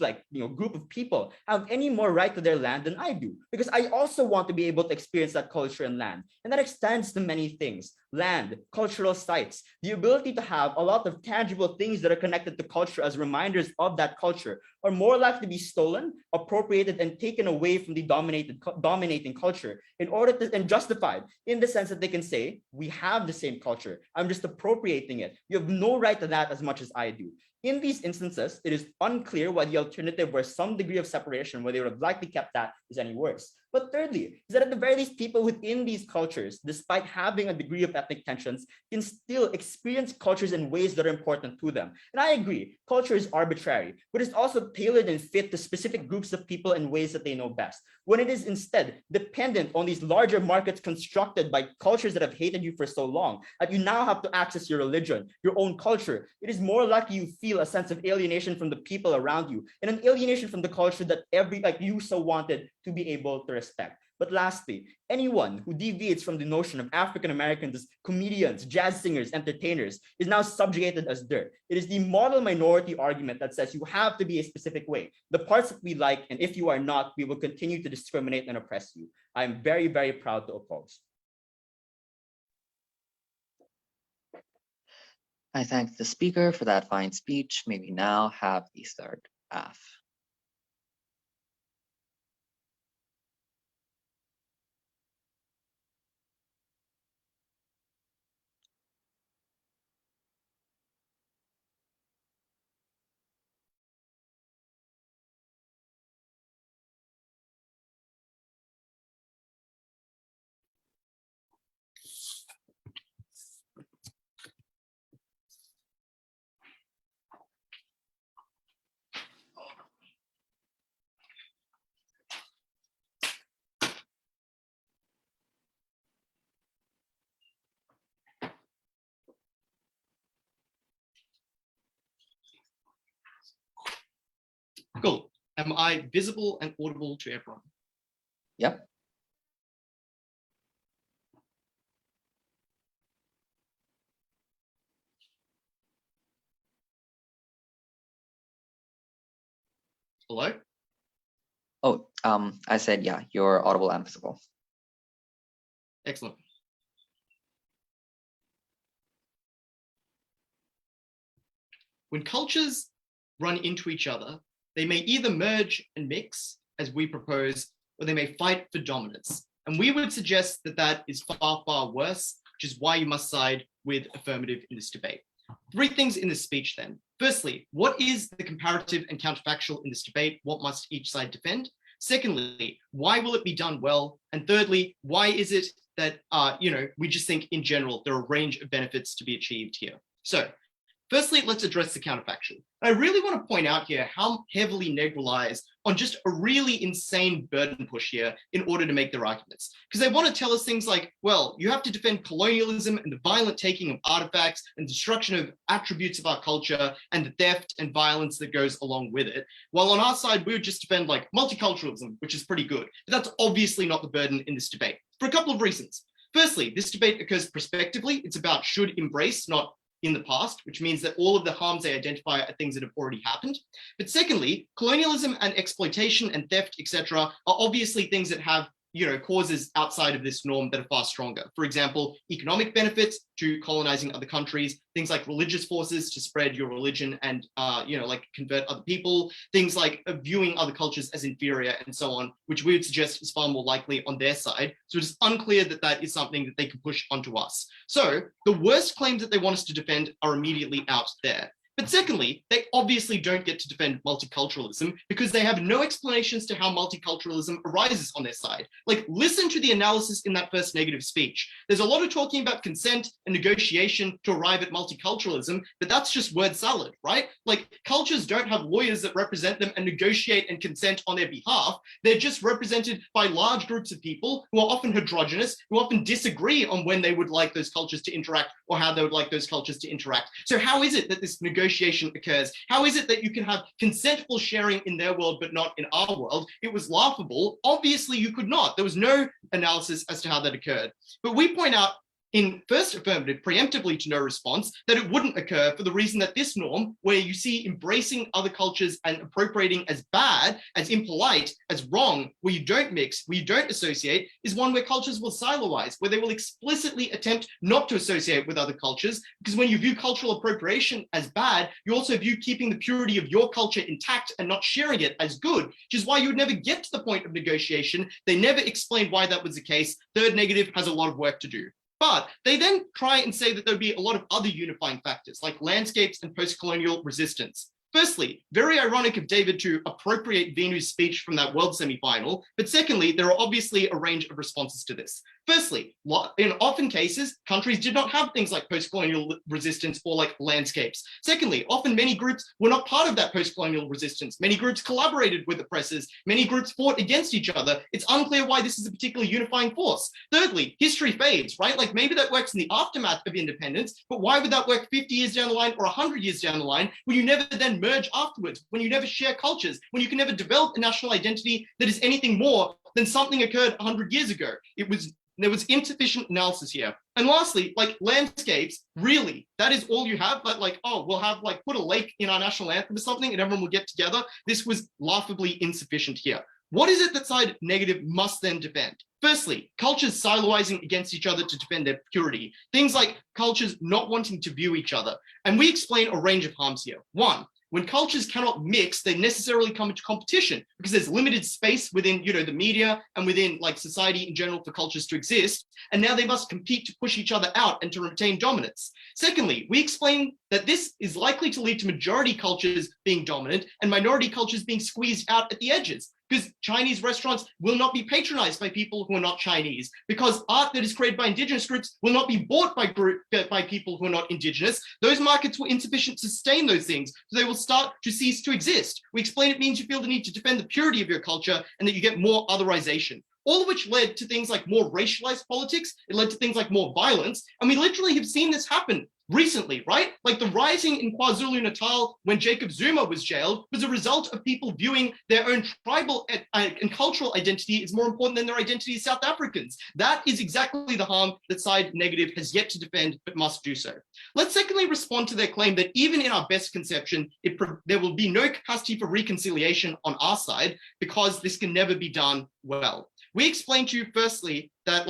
group of people have any more right to their land than I do? Because I also want to be able to experience that culture and land. And that extends to many things: land, cultural sites, the ability to have a lot of tangible things that are connected to culture as reminders of that culture are more likely to be stolen, appropriated, and taken away from the dominating culture in order to, and justified in the sense that they can say, we have the same culture, I'm just appropriating it. You have no right to that as much as I do. In these instances, it is unclear why the alternative were some degree of separation, where they would have likely kept that, is any worse. But thirdly, is that at the very least, people within these cultures, despite having a degree of ethnic tensions, can still experience cultures in ways that are important to them. And I agree, culture is arbitrary, but it's also tailored and fit to specific groups of people in ways that they know best. When it is instead dependent on these larger markets constructed by cultures that have hated you for so long, that you now have to access your religion, your own culture, it is more likely you feel a sense of alienation from the people around you, and an alienation from the culture that you so wanted to be able to respect. But lastly, anyone who deviates from the notion of African Americans as comedians, jazz singers, entertainers is now subjugated as dirt. It is the model minority argument that says you have to be a specific way, the parts that we like, and if you are not, we will continue to discriminate and oppress you. I am very, very proud to oppose. I thank the speaker for that fine speech. May we now have the third half. Cool. Am I visible and audible to everyone? Yep. Hello? Oh, I said, yeah, you're audible and visible. Excellent. When cultures run into each other, they may either merge and mix, as we propose, or they may fight for dominance. And we would suggest that that is far, far worse, which is why you must side with affirmative in this debate. Three things in this speech then. Firstly, what is the comparative and counterfactual in this debate? What must each side defend? Secondly, why will it be done well? And thirdly, why is it that, we just think in general, there are a range of benefits to be achieved here. So firstly, let's address the counterfactual. I really want to point out here how heavily Neg relies on just a really insane burden push here in order to make their arguments. Because they want to tell us things like, well, you have to defend colonialism and the violent taking of artifacts and destruction of attributes of our culture and the theft and violence that goes along with it. While on our side, we would just defend like multiculturalism, which is pretty good. But that's obviously not the burden in this debate for a couple of reasons. Firstly, this debate occurs prospectively. It's about should embrace, not in the past, which means that all of the harms they identify are things that have already happened. But secondly, colonialism and exploitation and theft, etc., are obviously things that have causes outside of this norm that are far stronger. For example, economic benefits to colonizing other countries, things like religious forces to spread your religion and, like convert other people, things like viewing other cultures as inferior and so on, which we would suggest is far more likely on their side. So it's unclear that that is something that they can push onto us. So the worst claims that they want us to defend are immediately out there. But secondly, they obviously don't get to defend multiculturalism because they have no explanations to how multiculturalism arises on their side. Like, listen to the analysis in that first negative speech. There's a lot of talking about consent and negotiation to arrive at multiculturalism, but that's just word salad, right? Like, cultures don't have lawyers that represent them and negotiate and consent on their behalf. They're just represented by large groups of people who are often heterogeneous, who often disagree on when they would like those cultures to interact or how they would like those cultures to interact. So how is it that this negotiation occurs? How is it that you can have consentful sharing in their world but not in our world? It was laughable. Obviously, you could not. There was no analysis as to how that occurred. But we point out in first affirmative, preemptively to no response, that it wouldn't occur for the reason that this norm, where you see embracing other cultures and appropriating as bad, as impolite, as wrong, where you don't mix, where you don't associate, is one where cultures will siloize, where they will explicitly attempt not to associate with other cultures, because when you view cultural appropriation as bad, you also view keeping the purity of your culture intact and not sharing it as good, which is why you would never get to the point of negotiation. They never explained why that was the case. Third negative has a lot of work to do. But they then try and say that there'd be a lot of other unifying factors like landscapes and post-colonial resistance. Firstly, very ironic of David to appropriate Venu's speech from that world semi-final. But secondly, there are obviously a range of responses to this. Firstly, in often cases, countries did not have things like post-colonial resistance or like landscapes. Secondly, often many groups were not part of that post-colonial resistance. Many groups collaborated with oppressors. Many groups fought against each other. It's unclear why this is a particularly unifying force. Thirdly, history fades, right? Like maybe that works in the aftermath of independence, but why would that work 50 years down the line or 100 years down the line when you never then merge afterwards, when you never share cultures, when you can never develop a national identity that is anything more than something occurred 100 years ago? There was insufficient analysis here. And lastly, like landscapes, really, that is all you have? But like, oh, we'll have like put a lake in our national anthem or something and everyone will get together. This was laughably insufficient here. What is it that side negative must then defend? Firstly, cultures siloizing against each other to defend their purity. Things like cultures not wanting to view each other. And we explain a range of harms here. One, when cultures cannot mix, they necessarily come into competition because there's limited space within, the media and within like society in general for cultures to exist. And now they must compete to push each other out and to retain dominance. Secondly, we explain that this is likely to lead to majority cultures being dominant and minority cultures being squeezed out at the edges, because Chinese restaurants will not be patronized by people who are not Chinese, because art that is created by indigenous groups will not be bought by people who are not indigenous. Those markets were insufficient to sustain those things, so they will start to cease to exist. We explain it means you feel the need to defend the purity of your culture and that you get more otherization. All of which led to things like more racialized politics. It led to things like more violence. And we literally have seen this happen recently, right? Like the rioting in KwaZulu-Natal when Jacob Zuma was jailed was a result of people viewing their own tribal and cultural identity as more important than their identity as South Africans. That is exactly the harm that side negative has yet to defend, but must do so. Let's secondly respond to their claim that even in our best conception, there will be no capacity for reconciliation on our side because this can never be done well. We explained to you firstly that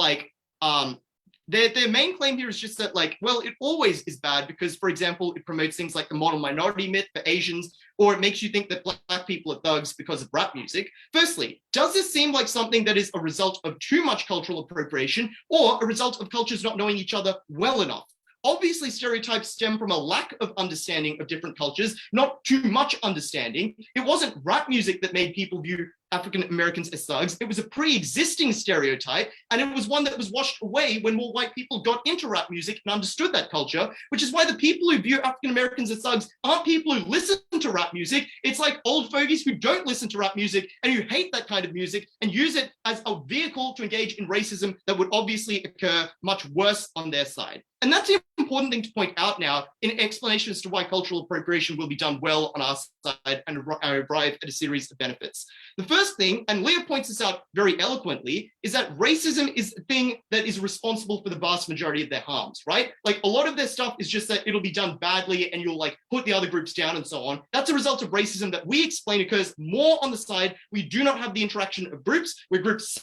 their main claim here is just that it always is bad because, for example, it promotes things like the model minority myth for Asians, or it makes you think that black people are thugs because of rap music. Firstly, does this seem like something that is a result of too much cultural appropriation or a result of cultures not knowing each other well enough? Obviously, stereotypes stem from a lack of understanding of different cultures, not too much understanding. It wasn't rap music that made people view African Americans as thugs. It was a pre-existing stereotype, and it was one that was washed away when more white people got into rap music and understood that culture, which is why the people who view African Americans as thugs aren't people who listen to rap music. It's like old fogies who don't listen to rap music and who hate that kind of music and use it as a vehicle to engage in racism that would obviously occur much worse on their side. And that's the important thing to point out now in explanation as to why cultural appropriation will be done well on our side and arrive at a series of benefits. The first thing, and Leah points this out very eloquently, is that racism is the thing that is responsible for the vast majority of their harms, right? Like a lot of their stuff is just that it'll be done badly and you'll like put the other groups down and so on. That's a result of racism that we explain occurs more on the side we do not have the interaction of groups, where groups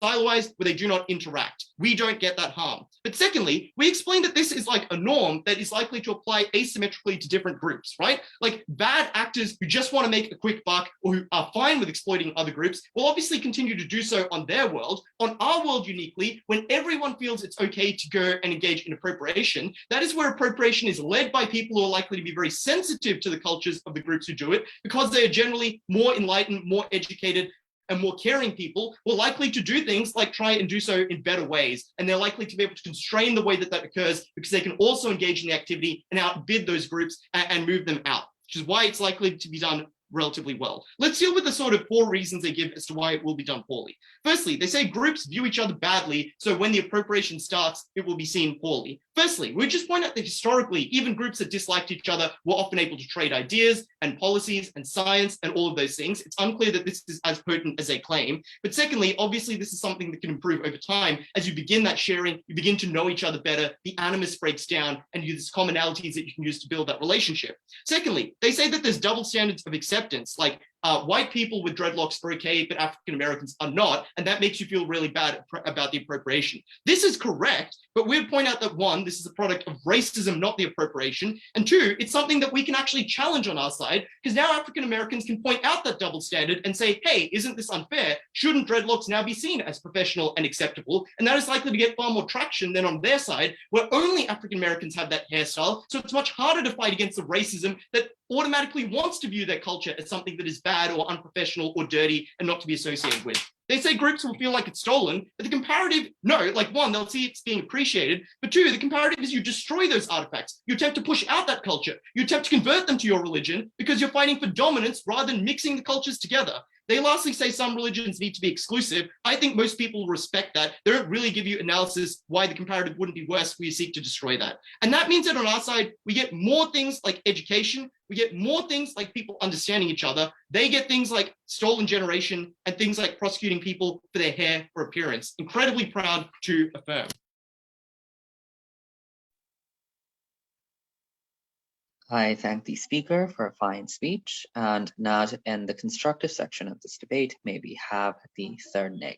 siloized, where they do not interact. We don't get that harm. But secondly, we explain that this is like a norm that is likely to apply asymmetrically to different groups, right? Like bad actors who just want to make a quick buck or who are fine with exploiting other groups will obviously continue to do so on their world. On our world uniquely, when everyone feels it's okay to go and engage in appropriation, that is where appropriation is led by people who are likely to be very sensitive to the cultures of the groups who do it, because they are generally more enlightened, more educated, and more caring people were likely to do things like try and do so in better ways. And they're likely to be able to constrain the way that that occurs because they can also engage in the activity and outbid those groups and move them out, which is why it's likely to be done relatively well. Let's deal with the sort of 4 reasons they give as to why it will be done poorly. Firstly, they say groups view each other badly, so when the appropriation starts, it will be seen poorly. Firstly, we just point out that historically, even groups that disliked each other were often able to trade ideas and policies and science and all of those things. It's unclear that this is as potent as they claim. But secondly, obviously, this is something that can improve over time. As you begin that sharing, you begin to know each other better, the animus breaks down, and you use commonalities that you can use to build that relationship. Secondly, they say that there's double standards of acceptance, like white people with dreadlocks are okay, but African Americans are not, and that makes you feel really bad about the appropriation. This is correct, but we would point out that 1, this is a product of racism, not the appropriation, and 2, it's something that we can actually challenge on our side, because now African Americans can point out that double standard and say, hey, isn't this unfair? Shouldn't dreadlocks now be seen as professional and acceptable? And that is likely to get far more traction than on their side, where only African Americans have that hairstyle, so it's much harder to fight against the racism that automatically wants to view their culture as something that is bad or unprofessional or dirty and not to be associated with. They say groups will feel like it's stolen, but the comparative, no, like 1, they'll see it's being appreciated, but 2, the comparative is you destroy those artifacts. You attempt to push out that culture. You attempt to convert them to your religion because you're fighting for dominance rather than mixing the cultures together. They lastly say some religions need to be exclusive. I think most people respect that. They don't really give you analysis why the comparative wouldn't be worse when you seek to destroy that. And that means that on our side, we get more things like education, we get more things like people understanding each other. They get things like stolen generation and things like prosecuting people for their hair or appearance. Incredibly proud to affirm. I thank the speaker for a fine speech, and now to end the constructive section of this debate, may we have the third neg.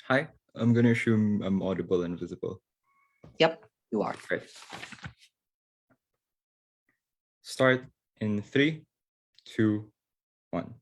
Hi, I'm going to assume I'm audible and visible. Yep, you are. Great. Start in 3, 2, 1.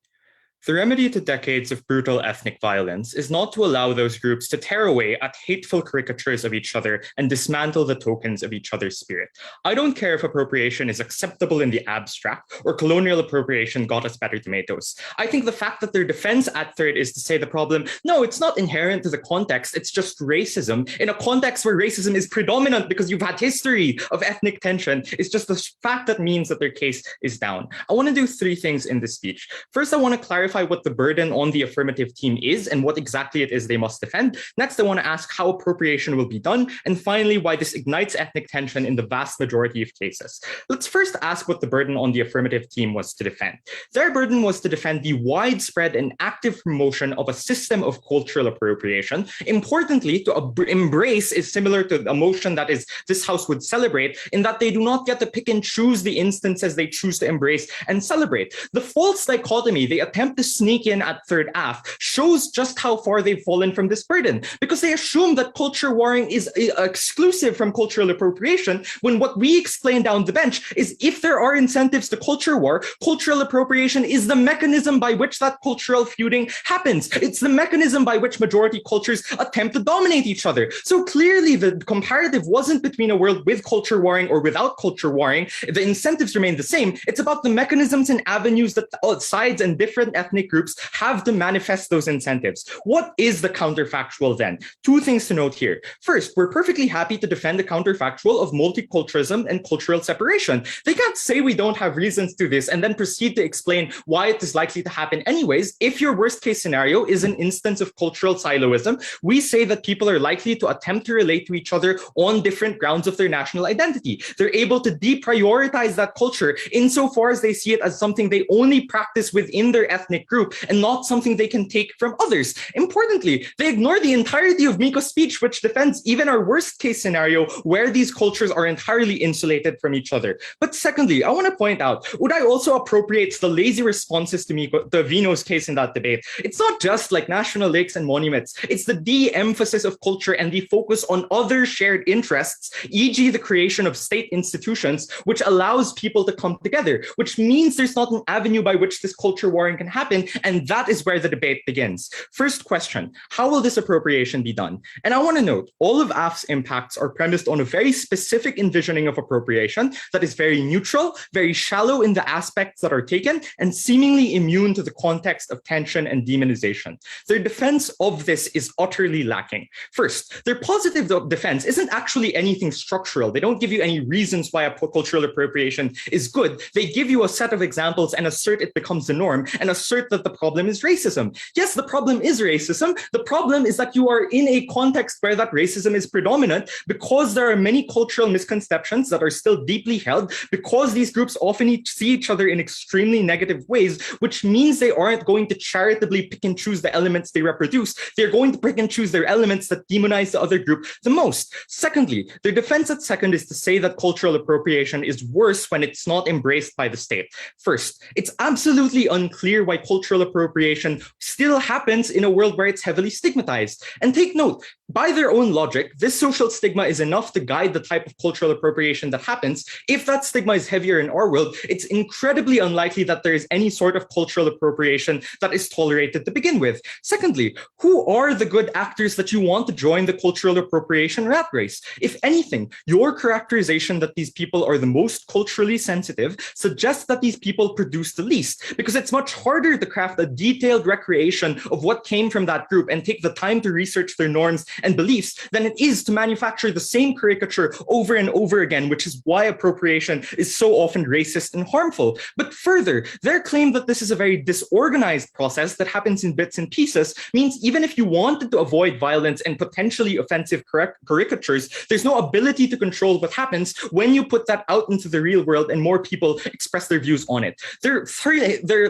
The remedy to decades of brutal ethnic violence is not to allow those groups to tear away at hateful caricatures of each other and dismantle the tokens of each other's spirit. I don't care if appropriation is acceptable in the abstract or colonial appropriation got us better tomatoes. I think the fact that their defense at third is to say the problem, no, it's not inherent to the context, it's just racism. In a context where racism is predominant because you've had history of ethnic tension, it's just the fact that means that their case is down. I want to do 3 things in this speech. First, I want to clarify what the burden on the affirmative team is and what exactly it is they must defend. Next, I want to ask how appropriation will be done. And finally, why this ignites ethnic tension in the vast majority of cases. Let's first ask what the burden on the affirmative team was to defend. Their burden was to defend the widespread and active promotion of a system of cultural appropriation. Importantly, to embrace is similar to the emotion that is this house would celebrate, in that they do not get to pick and choose the instances they choose to embrace and celebrate. The false dichotomy they attempt to sneak in at third aft shows just how far they've fallen from this burden, because they assume that culture warring is exclusive from cultural appropriation, when what we explain down the bench is if there are incentives to culture war, cultural appropriation is the mechanism by which that cultural feuding happens. It's the mechanism by which majority cultures attempt to dominate each other. So clearly the comparative wasn't between a world with culture warring or without culture warring. The incentives remain the same. It's about the mechanisms and avenues that sides and different ethnic ethnic groups have to manifest those incentives. What is the counterfactual then? Two things to note here. First, we're perfectly happy to defend the counterfactual of multiculturalism and cultural separation. They can't say we don't have reasons to this and then proceed to explain why it is likely to happen anyways. If your worst case scenario is an instance of cultural siloism, we say that people are likely to attempt to relate to each other on different grounds of their national identity. They're able to deprioritize that culture insofar as they see it as something they only practice within their ethnic group and not something they can take from others. Importantly, they ignore the entirety of Mikko's speech, which defends even our worst case scenario where these cultures are entirely insulated from each other. But secondly, I want to point out, Udai also appropriates the lazy responses to Vino's case in that debate. It's not just like national lakes and monuments. It's the de-emphasis of culture and the focus on other shared interests, e.g. the creation of state institutions, which allows people to come together, which means there's not an avenue by which this culture warring can happen, and that is where the debate begins. First question, how will this appropriation be done? And I want to note, all of AF's impacts are premised on a very specific envisioning of appropriation that is very neutral, very shallow in the aspects that are taken, and seemingly immune to the context of tension and demonization. Their defense of this is utterly lacking. First, their positive defense isn't actually anything structural. They don't give you any reasons why a cultural appropriation is good. They give you a set of examples and assert it becomes the norm and assert that the problem is racism. Yes, the problem is racism. The problem is that you are in a context where that racism is predominant because there are many cultural misconceptions that are still deeply held, because these groups often see each other in extremely negative ways, which means they aren't going to charitably pick and choose the elements they reproduce. They're going to pick and choose their elements that demonize the other group the most. Secondly, their defense at second is to say that cultural appropriation is worse when it's not embraced by the state. First, it's absolutely unclear why cultural appropriation still happens in a world where it's heavily stigmatized. And take note, by their own logic, this social stigma is enough to guide the type of cultural appropriation that happens. If that stigma is heavier in our world, it's incredibly unlikely that there is any sort of cultural appropriation that is tolerated to begin with. Secondly, who are the good actors that you want to join the cultural appropriation rat race? If anything, your characterization that these people are the most culturally sensitive suggests that these people produce the least, because it's much harder to craft a detailed recreation of what came from that group and take the time to research their norms and beliefs than it is to manufacture the same caricature over and over again, which is why appropriation is so often racist and harmful. But further, their claim that this is a very disorganized process that happens in bits and pieces means even if you wanted to avoid violence and potentially offensive caricatures, there's no ability to control what happens when you put that out into the real world and more people express their views on it. Their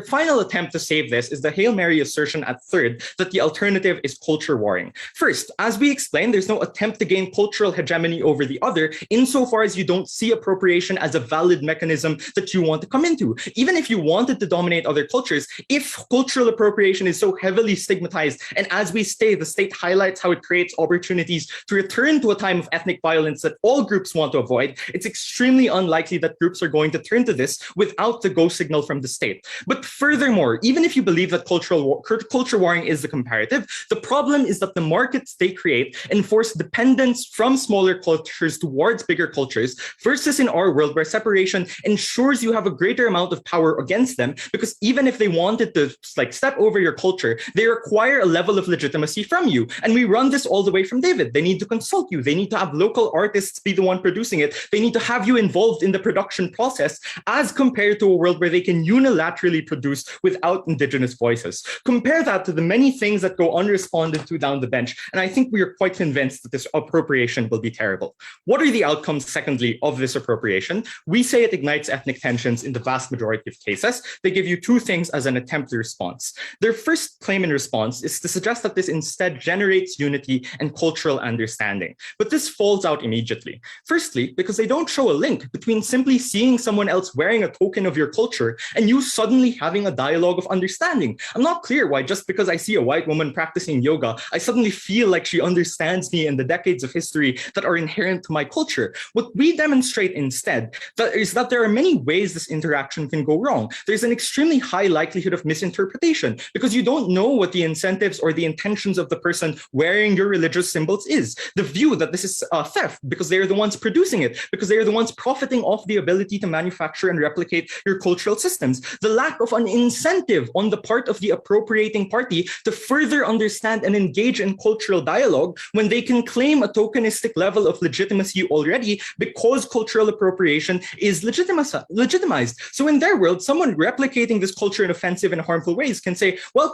final attempt to save this is the Hail Mary assertion at third that the alternative is culture warring. First, as we explained, there's no attempt to gain cultural hegemony over the other insofar as you don't see appropriation as a valid mechanism that you want to come into. Even if you wanted to dominate other cultures, if cultural appropriation is so heavily stigmatized, and as we say, the state highlights how it creates opportunities to return to a time of ethnic violence that all groups want to avoid, it's extremely unlikely that groups are going to turn to this without the go signal from the state. But furthermore, even if you believe that culture warring is the comparative, the problem is that the markets they create enforce dependence from smaller cultures towards bigger cultures, versus in our world where separation ensures you have a greater amount of power against them, because even if they wanted to step over your culture, they require a level of legitimacy from you. And we run this all the way from David. They need to consult you. They need to have local artists be the one producing it. They need to have you involved in the production process, as compared to a world where they can unilaterally produce without indigenous voices. Compare that to the many things that go unresponded to down the bench, and I think we are quite convinced that this appropriation will be terrible. What are the outcomes, secondly, of this appropriation? We say it ignites ethnic tensions in the vast majority of cases. They give you two things as an attempt to response. Their first claim in response is to suggest that this instead generates unity and cultural understanding. But this falls out immediately. Firstly, because they don't show a link between simply seeing someone else wearing a token of your culture and you suddenly having a dialogue of understanding. I'm not clear why just because I see a white woman practicing yoga, I suddenly feel like she understands me and the decades of history that are inherent to my culture. What we demonstrate instead is that there are many ways this interaction can go wrong. There's an extremely high likelihood of misinterpretation because you don't know what the incentives or the intentions of the person wearing your religious symbols is. The view that this is theft because they're the ones producing it, because they're the ones profiting off the ability to manufacture and replicate your cultural systems. The lack of an incentive incentive on the part of the appropriating party to further understand and engage in cultural dialogue when they can claim a tokenistic level of legitimacy already because cultural appropriation is legitimized. So in their world, someone replicating this culture in offensive and harmful ways can say, well,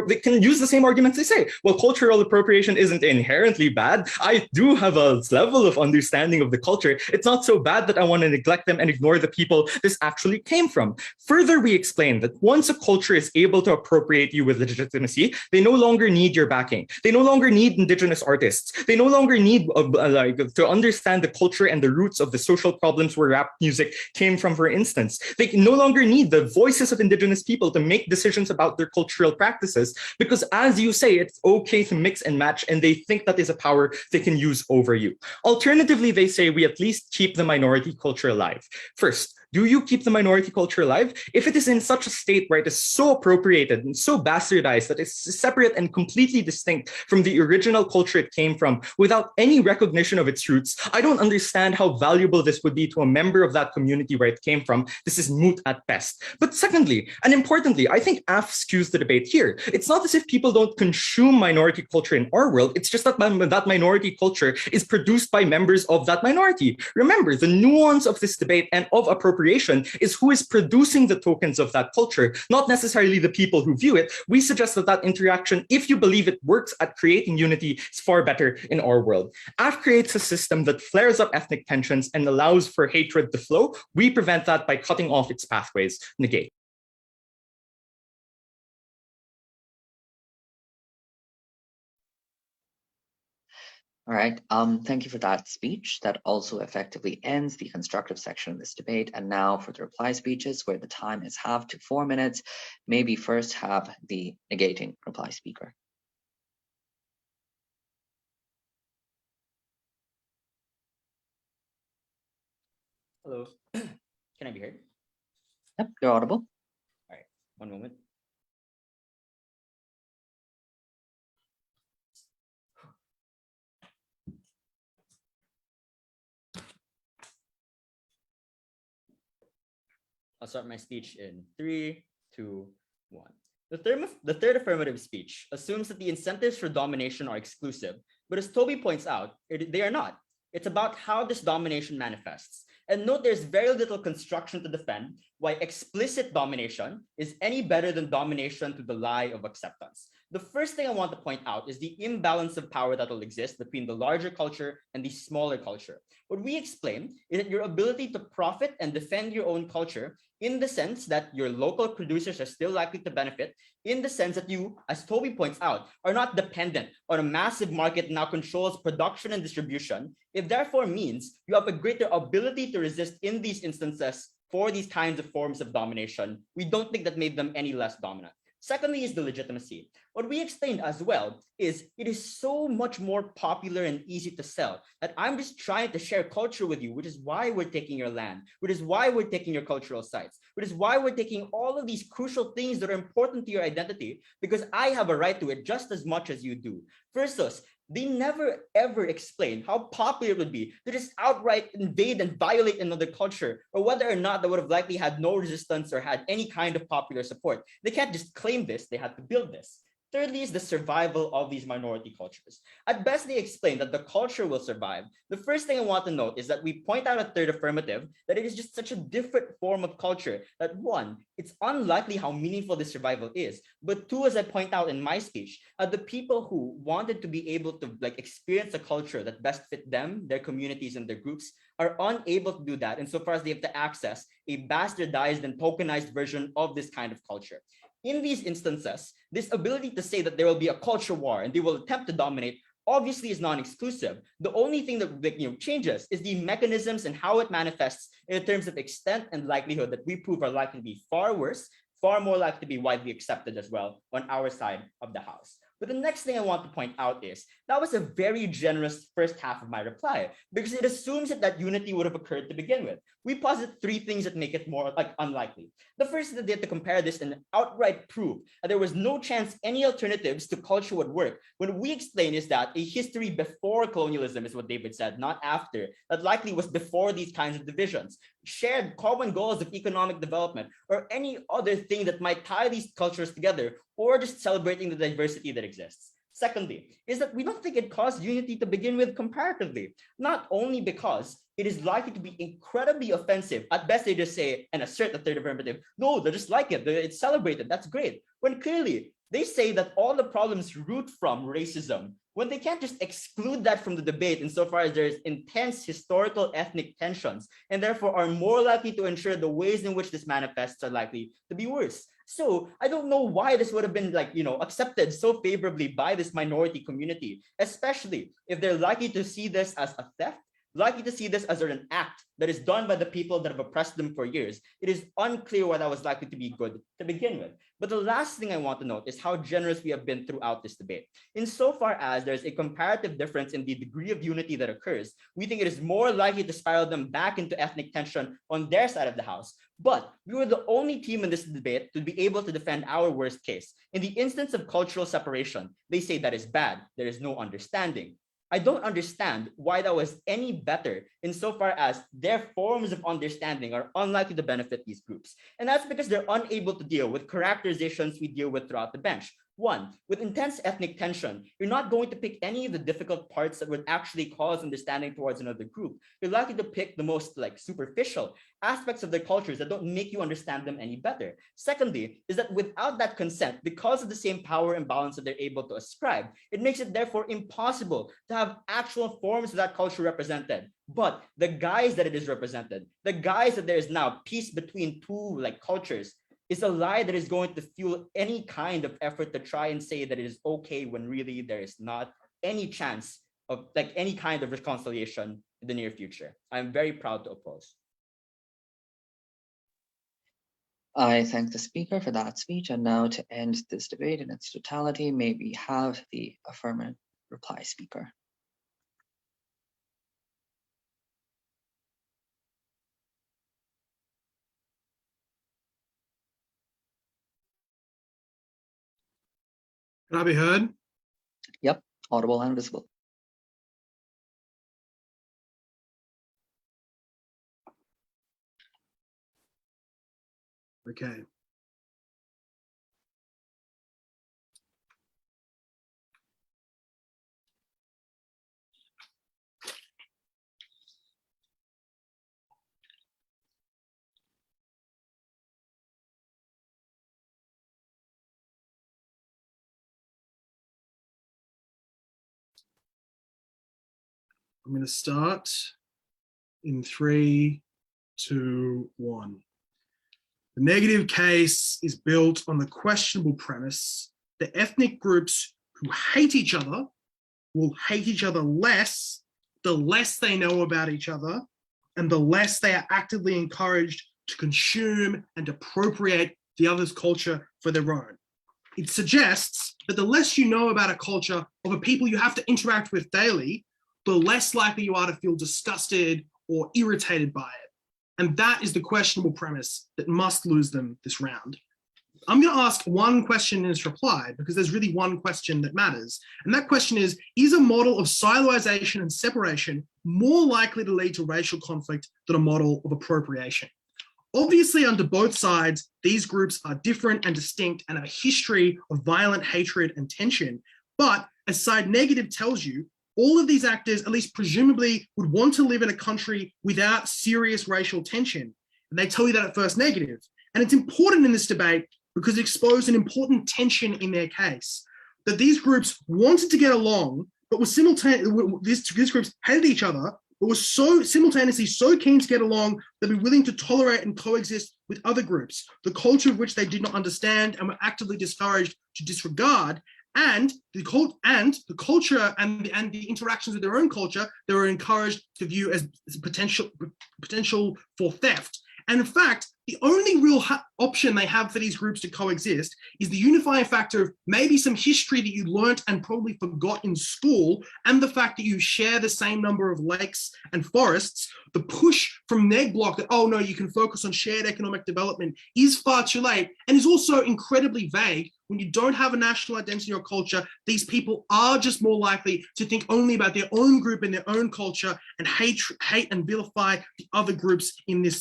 they can use the same arguments they say. Well, cultural appropriation isn't inherently bad. I do have a level of understanding of the culture. It's not so bad that I want to neglect them and ignore the people this actually came from. Further, we explain that once a culture is able to appropriate you with legitimacy, they no longer need your backing. They no longer need indigenous artists. They no longer need to understand the culture and the roots of the social problems where rap music came from, for instance. They no longer need the voices of indigenous people to make decisions about their cultural practices because, as you say, it's okay to mix and match, and they think that is a power they can use over you. Alternatively, they say we at least keep the minority culture alive. First, do you keep the minority culture alive? If it is in such a state where it is so appropriated and so bastardized that it's separate and completely distinct from the original culture it came from without any recognition of its roots, I don't understand how valuable this would be to a member of that community where it came from. This is moot at best. But secondly, and importantly, I think AF skews the debate here. It's not as if people don't consume minority culture in our world. It's just that that minority culture is produced by members of that minority. Remember, the nuance of this debate and of appropriation is who is producing the tokens of that culture, not necessarily the people who view it. We suggest that interaction, if you believe it works at creating unity, is far better in our world. AF creates a system that flares up ethnic tensions and allows for hatred to flow. We prevent that by cutting off its pathways. Negate. All right, thank you for that speech. That also effectively ends the constructive section of this debate. And now for the reply speeches, where the time is halved to 4 minutes. Maybe first have the negating reply speaker. Hello, can I be heard? Yep, you're audible. All right, one moment. I'll start my speech in 3, 2, 1. The third affirmative speech assumes that the incentives for domination are exclusive, but as Tobi points out, they are not. It's about how this domination manifests. And note there's very little construction to defend why explicit domination is any better than domination through the lie of acceptance. The first thing I want to point out is the imbalance of power that will exist between the larger culture and the smaller culture. What we explain is that your ability to profit and defend your own culture in the sense that your local producers are still likely to benefit, in the sense that you, as Tobi points out, are not dependent on a massive market that now controls production and distribution. It therefore means you have a greater ability to resist in these instances for these kinds of forms of domination. We don't think that made them any less dominant. Secondly is the legitimacy. What we explained as well is it is so much more popular and easy to sell that I'm just trying to share culture with you, which is why we're taking your land, which is why we're taking your cultural sites, which is why we're taking all of these crucial things that are important to your identity, because I have a right to it just as much as you do. Versus, they never ever explain how popular it would be to just outright invade and violate another culture, or whether or not they would have likely had no resistance or had any kind of popular support. They can't just claim this, they had to build this. Thirdly is the survival of these minority cultures. At best, they explain that the culture will survive. The first thing I want to note is that we point out a third affirmative that it is just such a different form of culture that one, it's unlikely how meaningful this survival is. But two, as I point out in my speech, the people who wanted to be able to experience a culture that best fit them, their communities, and their groups are unable to do that insofar as they have to access a bastardized and tokenized version of this kind of culture. In these instances, this ability to say that there will be a culture war and they will attempt to dominate obviously is non-exclusive. The only thing that changes is the mechanisms and how it manifests in terms of extent and likelihood that we prove are likely to be far worse, far more likely to be widely accepted as well on our side of the house. But the next thing I want to point out is that was a very generous first half of my reply because it assumes that unity would have occurred to begin with. We posit three things that make it more unlikely. The first is that they had to compare this and outright prove that there was no chance any alternatives to culture would work. What we explain is that a history before colonialism is what David said, not after, that likely was before these kinds of divisions. shared common goals of economic development or any other thing that might tie these cultures together, or just celebrating the diversity that exists. Secondly, is that we don't think it caused unity to begin with comparatively, not only because it is likely to be incredibly offensive. At best, they just say and assert the third affirmative. No, they just like it. It's celebrated. That's great. When clearly they say that all the problems root from racism, when they can't just exclude that from the debate insofar as there is intense historical ethnic tensions and therefore are more likely to ensure the ways in which this manifests are likely to be worse. So I don't know why this would have been accepted so favorably by this minority community, especially if they're likely to see this as a theft, likely to see this as an act that is done by the people that have oppressed them for years. It is unclear why that was likely to be good to begin with. But the last thing I want to note is how generous we have been throughout this debate. Insofar as there's a comparative difference in the degree of unity that occurs, we think it is more likely to spiral them back into ethnic tension on their side of the house. But we were the only team in this debate to be able to defend our worst case. In the instance of cultural separation, they say that is bad. There is no understanding. I don't understand why that was any better insofar as their forms of understanding are unlikely to benefit these groups. And that's because they're unable to deal with characterizations we deal with throughout the bench. One, with intense ethnic tension, you're not going to pick any of the difficult parts that would actually cause understanding towards another group. You're likely to pick the most superficial aspects of their cultures that don't make you understand them any better. Secondly, is that without that consent, because of the same power imbalance that they're able to ascribe, it makes it therefore impossible to have actual forms of that culture represented. But the guise that it is represented, the guise that there is now peace between two cultures, is a lie that is going to fuel any kind of effort to try and say that it is okay when really there is not any chance of any kind of reconciliation in the near future. I'm very proud to oppose. I thank the speaker for that speech. And now to end this debate in its totality, may we have the affirmative reply speaker. Can I be heard? Yep, audible and visible. Okay. I'm going to start in 3, 2, 1. The negative case is built on the questionable premise that ethnic groups who hate each other will hate each other less the less they know about each other and the less they are actively encouraged to consume and appropriate the other's culture for their own. It suggests that the less you know about a culture of a people you have to interact with daily, the less likely you are to feel disgusted or irritated by it. And that is the questionable premise that must lose them this round. I'm going to ask one question in its reply because there's really one question that matters. And that question is a model of siloization and separation more likely to lead to racial conflict than a model of appropriation? Obviously, under both sides, these groups are different and distinct and have a history of violent hatred and tension. But as side negative tells you, all of these actors, at least presumably, would want to live in a country without serious racial tension. And they tell you that at first negative. And it's important in this debate because it exposed an important tension in their case, that these groups wanted to get along, but were these groups hated each other, but were so simultaneously so keen to get along that they were willing to tolerate and coexist with other groups, the culture of which they did not understand and were actively discouraged to disregard. And the culture and the interactions with their own culture, they were encouraged to view as potential for theft. And in fact, the only real option they have for these groups to coexist is the unifying factor of maybe some history that you learnt and probably forgot in school, and the fact that you share the same number of lakes and forests. The push from Neg Block that, oh no, you can focus on shared economic development is far too late and is also incredibly vague when you don't have a national identity or culture, these people are just more likely to think only about their own group and their own culture and hate and vilify the other groups in the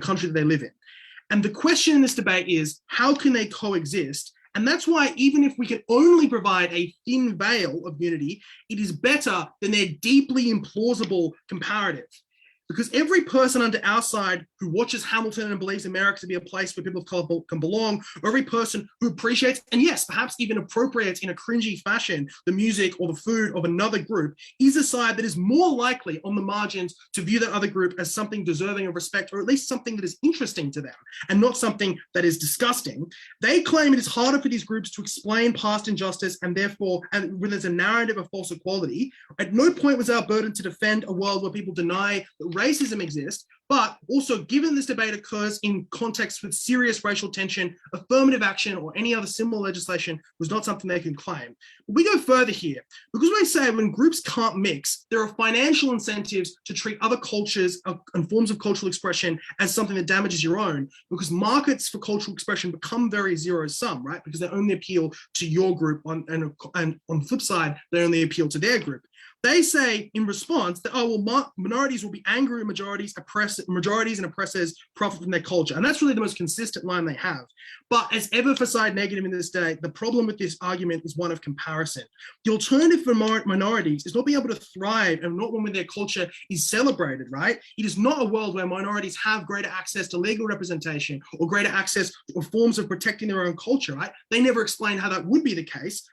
country that they live in. And the question in this debate is, how can they coexist? And that's why even if we can only provide a thin veil of unity, it is better than their deeply implausible comparative. Because every person under our side who watches Hamilton and believes America to be a place where people of color can belong, or every person who appreciates, and yes, perhaps even appropriates in a cringy fashion, the music or the food of another group, is a side that is more likely on the margins to view that other group as something deserving of respect, or at least something that is interesting to them, and not something that is disgusting. They claim it is harder for these groups to explain past injustice, and therefore, and when there's a narrative of false equality, at no point was our burden to defend a world where people deny that racism exists, but also given this debate occurs in context with serious racial tension, affirmative action or any other similar legislation was not something they can claim. But we go further here, because we say when groups can't mix, there are financial incentives to treat other cultures and forms of cultural expression as something that damages your own, because markets for cultural expression become very zero-sum, right? Because they only appeal to your group, and on the flip side, they only appeal to their group. They say in response that, oh, well, minorities will be angry at majorities and oppressors profit from their culture. And that's really the most consistent line they have. But as ever for side negative in this day, the problem with this argument is one of comparison. The alternative for minorities is not being able to thrive and not one where their culture is celebrated, right? It is not a world where minorities have greater access to legal representation or greater access or forms of protecting their own culture, right? They never explain how that would be the case.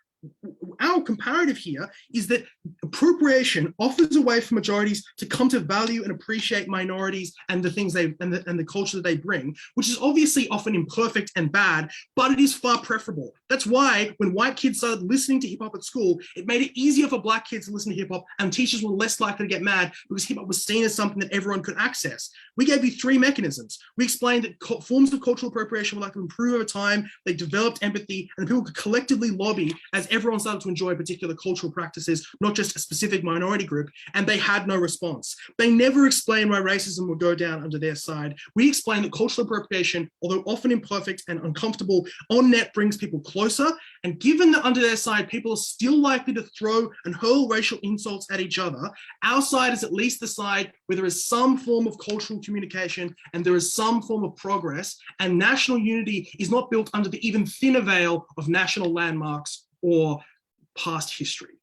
Our comparative here is that appropriation offers a way for majorities to come to value and appreciate minorities and the things and the culture that they bring, which is obviously often imperfect and bad, but it is far preferable. That's why when white kids started listening to hip hop at school, it made it easier for black kids to listen to hip hop, and teachers were less likely to get mad because hip hop was seen as something that everyone could access. We gave you three mechanisms. We explained that forms of cultural appropriation were likely to improve over time. They developed empathy, and people could collectively lobby as everyone started to enjoy particular cultural practices, not just a specific minority group, and they had no response. They never explained why racism would go down under their side. We explained that cultural appropriation, although often imperfect and uncomfortable, on net brings people closer, and given that under their side, people are still likely to throw and hurl racial insults at each other, our side is at least the side where there is some form of cultural communication and there is some form of progress, and national unity is not built under the even thinner veil of national landmarks or past history.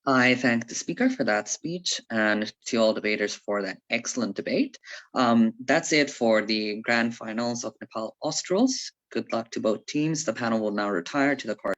I thank the speaker for that speech and to all debaters for that excellent debate. That's it for the grand finals of Nepal Australs. Good luck to both teams. The panel will now retire to the court.